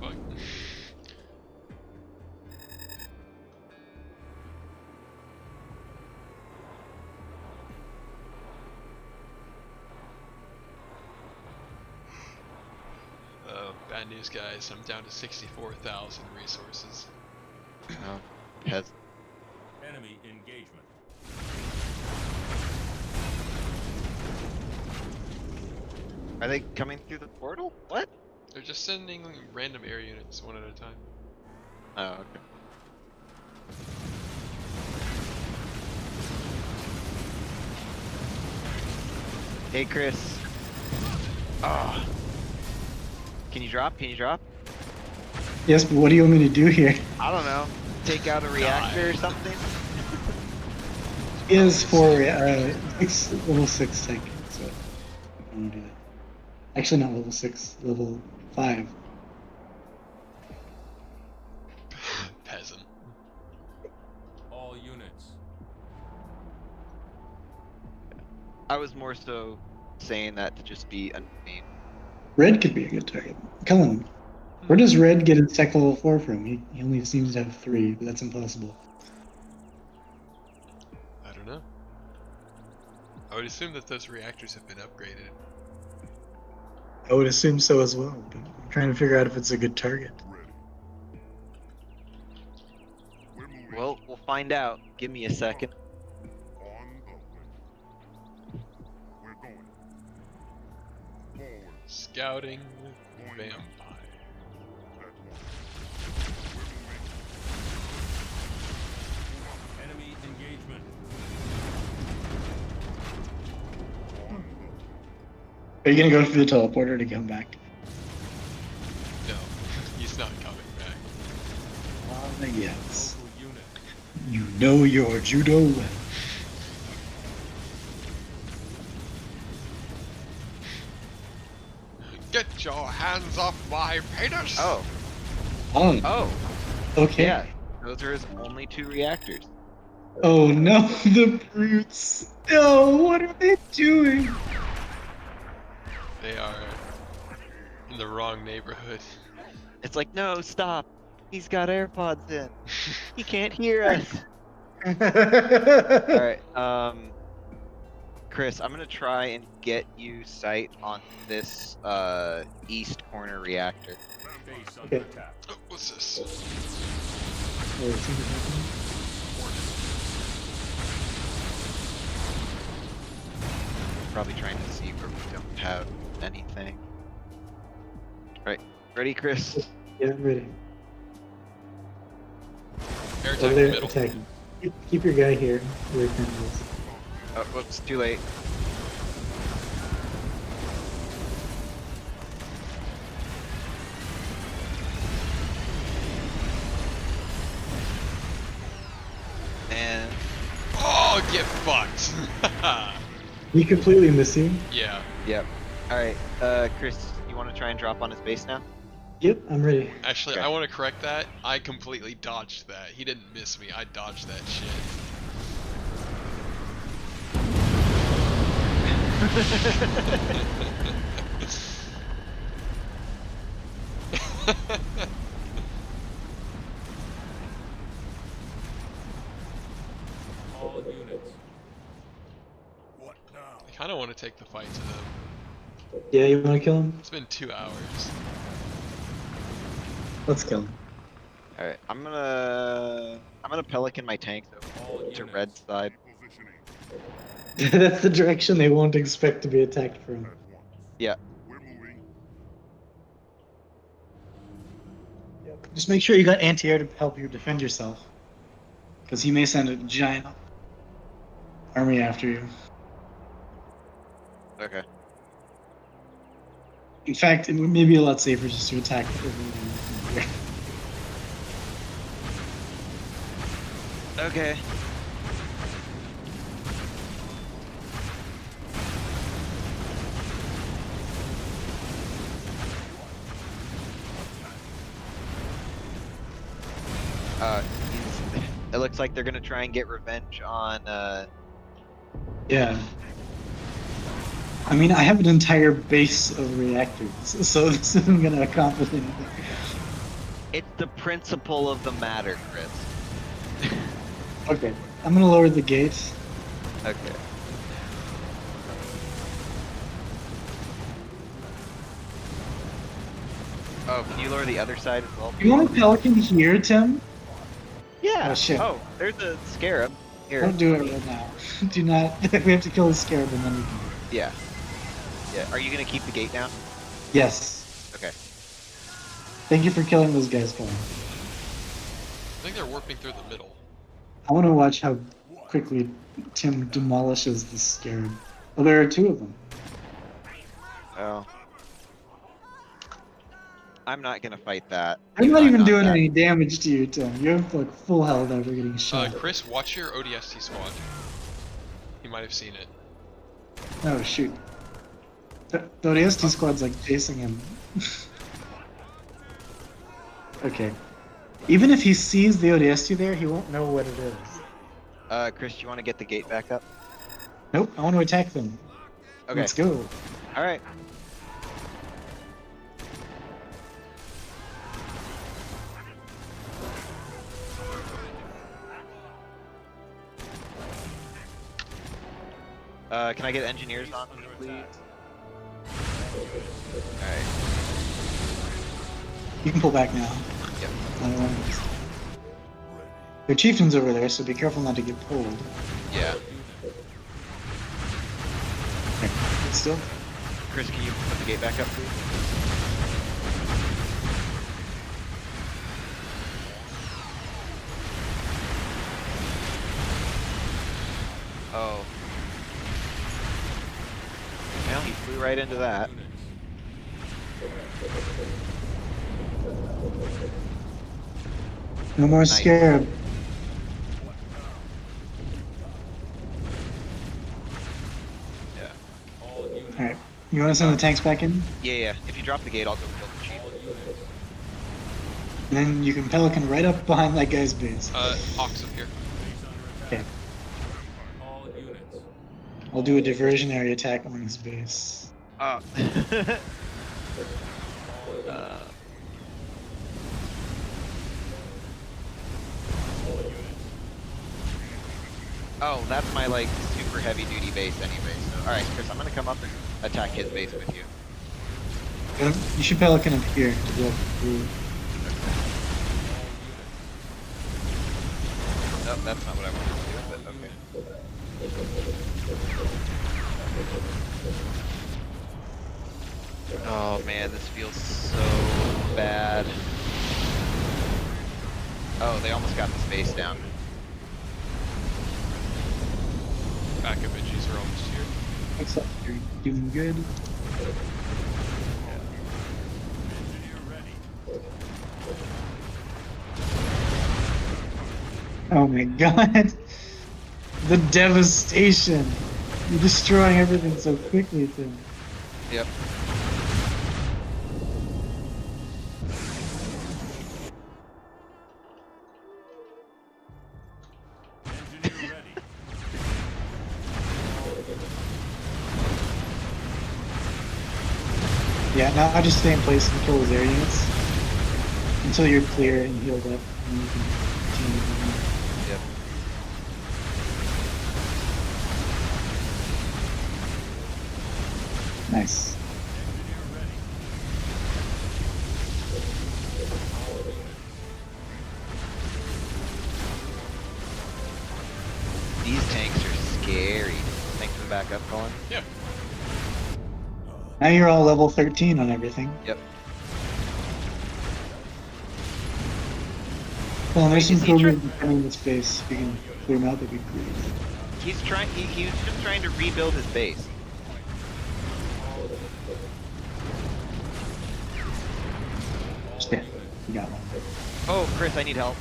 Fuck. Bad news, guys. I'm down to 64,000 resources. Oh, has Enemy engagement. Are they coming through the portal? What? They're just sending random air units one at a time. Oh, okay. Hey, Chris. Ah. Can you drop? Can you drop? Yes, but what do you want me to do here? I don't know. Take out a reactor or something? Is for level 6 tank. So I want to do that. Actually, not level 6, level 5. Peasant. All units. I was more so saying that to just be annoying. Red could be a good target. Cullen, where does Red get his tech level 4 from? He only seems to have 3, but that's impossible. I don't know. I would assume that those reactors have been upgraded. I would assume so as well, but I'm trying to figure out if it's a good target. Ready. We're moving. Well, we'll find out. Give me a second. On the way. We're going. Forward. Scouting Going vampire. That one. We're moving. Enemy engagement. On the way. Are you gonna go through the teleporter to come back? No, he's not coming back. Yes. Local unit. You know your judo well. Get your hands off my penis! Oh, Oh, oh, okay. yeah. Those are his only 2 reactors. Oh no, the brutes. No, what are they doing? They are in the wrong neighborhood. It's like, no, stop. He's got AirPods in. He can't hear us. All right, Chris, I'm gonna try and get you sight on this east corner reactor. Base under Okay. attack. Oh, what's this? Oh, it's something happening? Probably trying to see where we don't have anything. Right, ready, Chris? Yeah, I'm ready. Air attack Over in there the middle. attacking. Keep your guy here. Where Tim is. Oh, whoops, too late. And Oh, get fucked! He completely missing. Yeah. yep. All right, Chris, you want to try and drop on his base now? Yep, I'm ready. Actually, Okay. I want to correct that. I completely dodged that. He didn't miss me. I dodged that shit. All units. What now? I kind of want to take the fight to them. Yeah, you want to kill him? It's been 2 hours. Let's kill him. All right, I'm gonna pelican my tanks All over to units. red side. Positioning That's the direction they won't expect to be attacked from. at once. Yeah. We're moving. Just make sure you got anti-air to help you defend yourself. Because he may send a giant army after you. Okay. In fact, it may be a lot safer just to attack everyone from here. Okay. It looks like they're gonna try and get revenge on. Yeah. I mean, I have an entire base of reactors, so this isn't going to accomplish anything. It's the principle of the matter, Chris. Okay, I'm going to lower the gate. Okay. Oh, can you lower the other side as well? You want a pelican here, Tim? Yeah. Oh, shit. Oh, there's a scarab. Here. Don't do it right now. Do not. We have to kill the scarab and then we can. Yeah. Yeah. Are you gonna keep the gate down? Yes. Okay. Thank you for killing those guys, Colin. I think they're warping through the middle. I want to watch how quickly Tim demolishes the scarab. Well, there are 2 of them. Oh. I'm not gonna fight that. I'm not even doing that. any damage to you, Tim. You have like full health after getting shot. Chris, watch your ODST squad. You might have seen it. Oh shoot. The ODST squad's like chasing him. Okay. Even if he sees the ODST there, he won't know what it is. Chris, do you want to get the gate back up? Nope, I want to attack them. Okay. Let's go. All right. Can I get engineers on, please? Alright. You can pull back now. Yep. Their chieftain's over there, so be careful not to get pulled. Yeah. Okay. Still? Chris, can you put the gate back up, please? Oh. Well, he flew right into that. No more Nice. scarab. Yeah. All units. Alright. You want to send the tanks back in? Yeah. If you drop the gate, I'll go kill the chief. All units. And then you can Pelican right up behind that guy's base. Ox up here. Base under Okay. attack. All units. I'll do a diversionary attack on his base. Uh, oh, that's my like super heavy duty base anyway. So, all right, Chris, I'm gonna come up and attack his base with you. You should Pelican up here to go through. Nope, that's not what I wanted to do, but okay. Oh man, this feels so bad. Oh, they almost got the space down. Backup Veggies are almost here. Looks like you're doing good. Engineer ready. Oh my god. The devastation. You're destroying everything so quickly, Tim. Yep. Engineer ready. Yeah, now I just stay in place and kill his air units until you're clear and healed up. And you can continue from there. Yep. Nice. Engineer ready. These tanks are scary. Thanks for the backup, Colin. Yeah. Now you're all level 13 on everything. Yep. Well, there's Wait, some is he cobras defending this base. If you can clear them out, that'd be great. He's trying. He was just trying to rebuild his base. Yeah, you got one. Oh, Chris, I need help.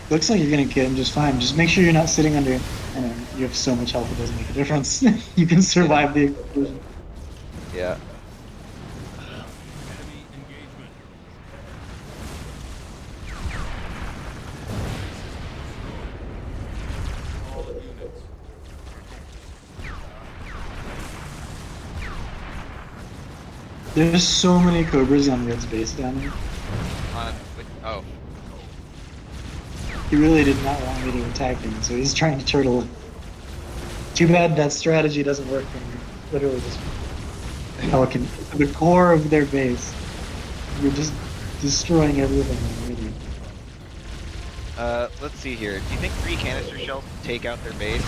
Looks like you're gonna get him just fine. Just make sure you're not sitting under. I know you have so much health; it doesn't make a difference. You can survive the explosion. Yeah. Enemy engagement. All units. There's so many cobras on Red's base down there. Oh. He really did not want me to attack him, so he's trying to turtle. Too bad that strategy doesn't work when you're literally just Pelican. The core of their base. You're just destroying everything already. Let's see here. Do you think 3 canister shells will take out their base?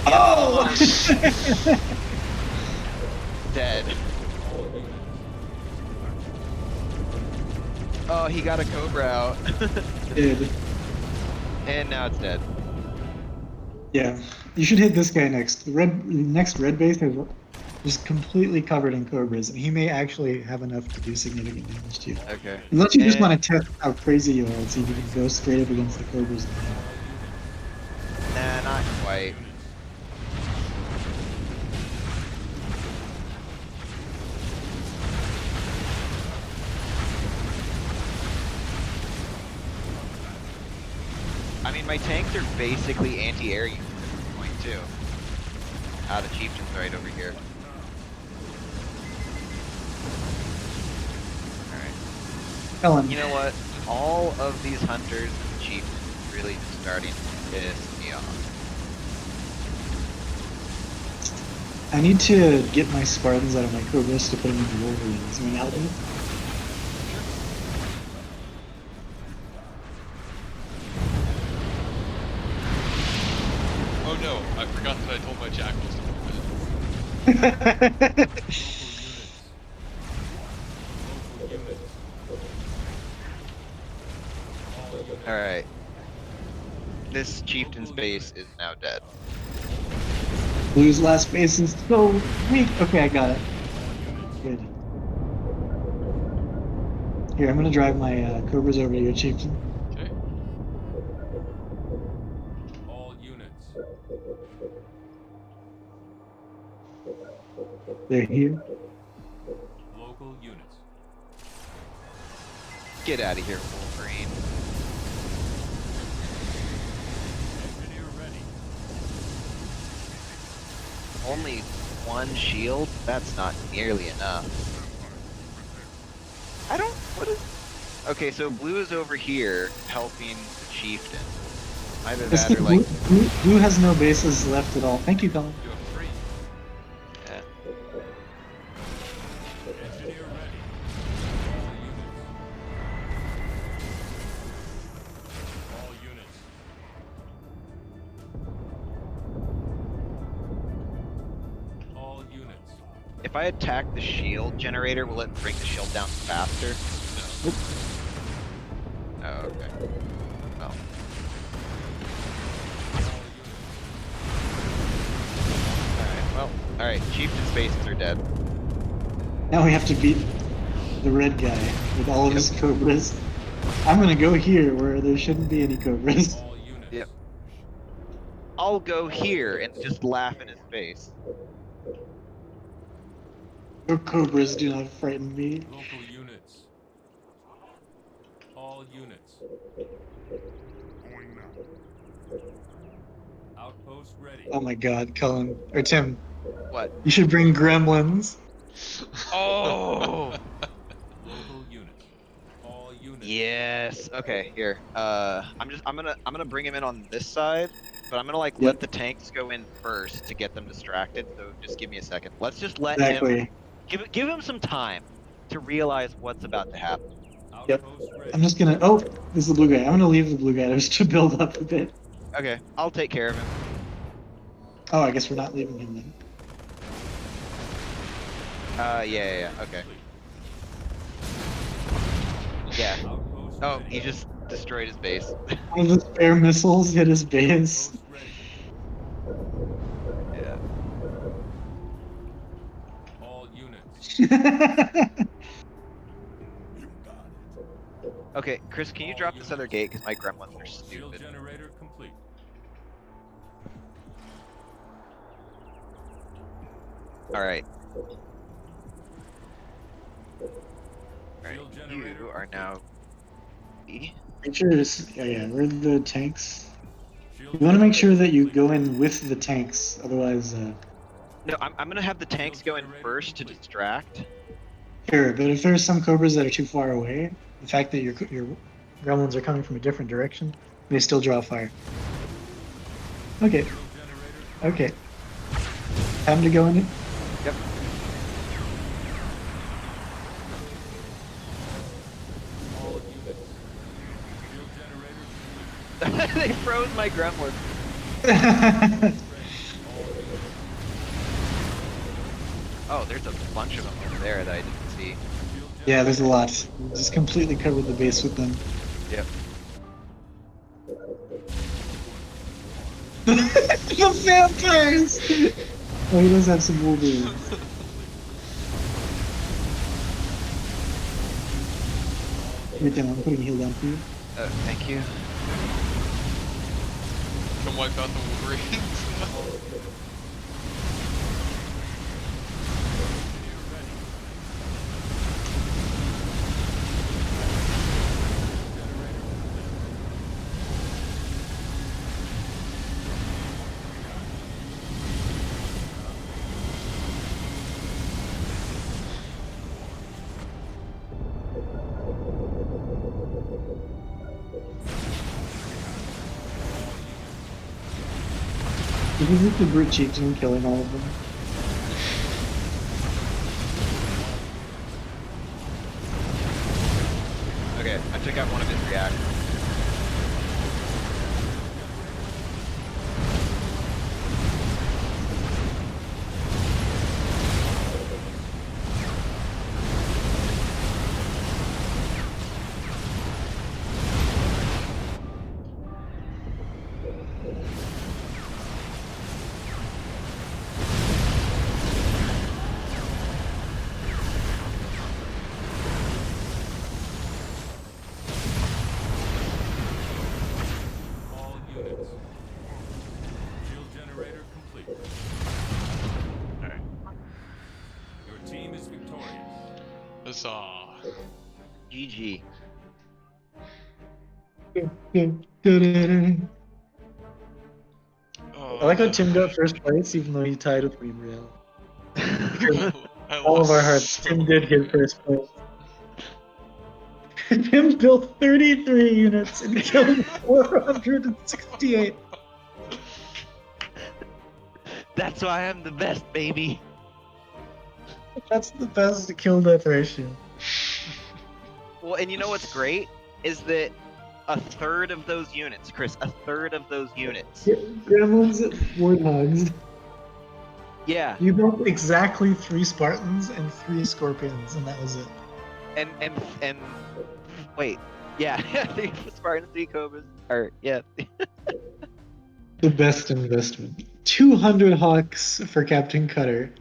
Oh! Dead. Oh, he got a cobra out. Dude. And now it's dead. Yeah, you should hit this guy next. The next red base is just completely covered in cobras, and he may actually have enough to do significant damage to you. Okay. Unless you just And- want to test how crazy you are and see if you can go straight up against the cobras. Nah, not quite. I mean, my tanks are basically anti-air units at this point, too. Ah, the chieftain's right over here. Alright. Helen, You know what? All of these hunters and chieftains really just starting to piss me off. I need to get my Spartans out of my cobras to put them into Wolverines. You want to help me? Oh no, I forgot that I told my jackals to move in. Local units. All units. Alright. This chieftain's base is now dead. Blue's last base is so weak. Okay, I got it. Good. Here, I'm gonna drive my Cobras over to your chieftain. Okay. All units. They're here. Local units. Get out of here, Wolverine. Engineer ready. Only one shield? That's not nearly enough. I don't. What is. Okay, so blue is over here helping the chieftain. Either It's that or like. Blue has no bases left at all. Thank you, Colin. You have 3. Yeah. Engineer ready. All units. All units. If I attack the shield generator, will it bring the shield down faster? No. Oh, okay. Oh. All units. Alright, well. Alright, chieftain's bases are dead. Now we have to beat the red guy with all of his Cobras. I'm gonna go here where there shouldn't be any Cobras. All units. Yep. I'll go here and just laugh in his face. Your Cobras do not frighten me. Local units. All units. Going now. Outpost ready. Oh my god, Colin. Or Tim, What? you should bring gremlins. Oh! Local units. All units. Yes. Okay, here. I'm gonna bring him in on this side, but I'm gonna like Yep. let the tanks go in first to get them distracted. So just give me a second. Let's just let him Exactly. give him some time to realize what's about to happen. Yep. Outpost ready. I'm just gonna. Oh, this is the blue guy. I'm gonna leave the blue guy just to build up a bit. Okay, I'll take care of him. Oh, I guess we're not leaving him then. Yeah. Okay. Yeah. Outpost Oh, ready. he just destroyed his base. One of the spare missiles hit his base. Outpost ready. Yeah. All units. You got it. Okay, Chris, can you drop this other gate? Because my gremlins are Shield stupid. generator complete. Alright. Alright, Shield generator you are now... E? Make sure it's. Yeah, where are the tanks? Shield You want to make generator sure that you complete. go in with the tanks, otherwise. No, I'm gonna have the tanks go in first to distract. Sure, but if there's some Cobras that are too far away, the fact that your gremlins are coming from a different direction, they still draw fire. Okay, Shield generator. okay. Time to go in. Yep. All units. Shield generator. They froze my gremlins. Oh, there's a bunch of them over there that I didn't see. Yeah, there's a lot. Just completely covered the base with them. Yep. The vampires! Oh, he does have some Wolverines. Wait, damn, I'm putting heal down for you. Thank you. Come wipe out the Wolverines. Did you hit the brute chieftain killing all of them? Okay, I took out one of his reactors. GG. I like how Tim got first place, even though he tied with me and Real. I All of our lost hearts, so Tim did get bad. first place. Tim built 33 units and killed 468. That's why I'm the best, baby. That's the best kill death ratio. Well, and you know what's great is that a third of those units, Chris, a third of those units. Gremlins, warthogs. Yeah, You built exactly 3 Spartans and 3 Scorpions, and that was it. and wait, yeah, 3 Spartans, 3 Cobras, or yeah. The best investment. 200 Hawks for Captain Cutter.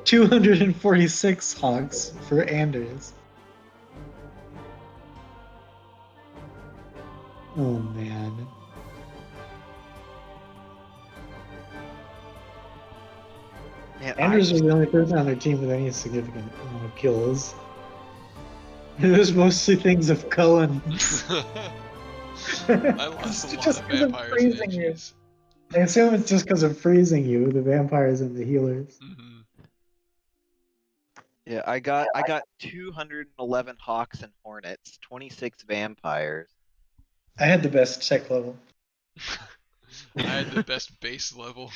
246 Hawks for Anders. Oh man. Man, Anders was the only person on their team with any significant amount of kills. It was mostly things of Cullen. I lost a lot of vampires and Engies. I assume it's just because of freezing you, the vampires and the healers. Mm-hmm. Yeah, I got 211 Hawks and Hornets, 26 vampires. I had the best tech level. I had the best base level.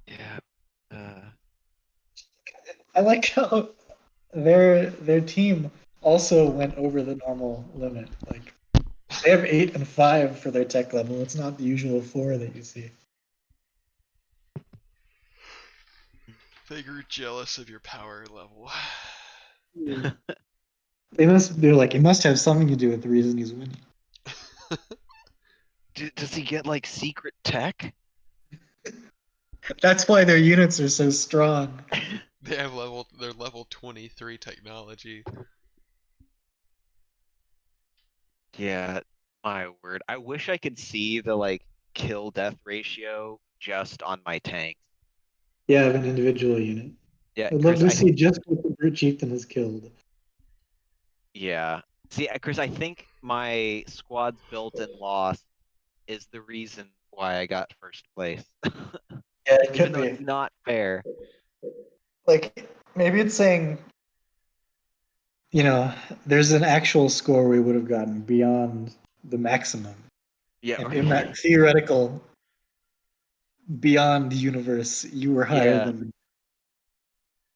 Yeah. I like how their team also went over the normal limit. Like they have 8 and 5 for their tech level. It's not the usual 4 that you see. They grew jealous of your power level. They're like, it must have something to do with the reason he's winning. Does he get like secret tech? That's why their units are so strong. They have they're level 23 technology. Yeah, my word. I wish I could see the like kill death ratio just on my tanks. Yeah, of an individual unit. Yeah, I'd love Chris, to I see just what the brute chieftain has killed. yeah. See, Chris, I think my squad's built-in loss is the reason why I got first place. Yeah, it Even could though be. it's not fair. Like maybe it's saying, you know, there's an actual score we would have gotten beyond the maximum. Yeah. And in that theoretical beyond universe, you were higher Yeah. than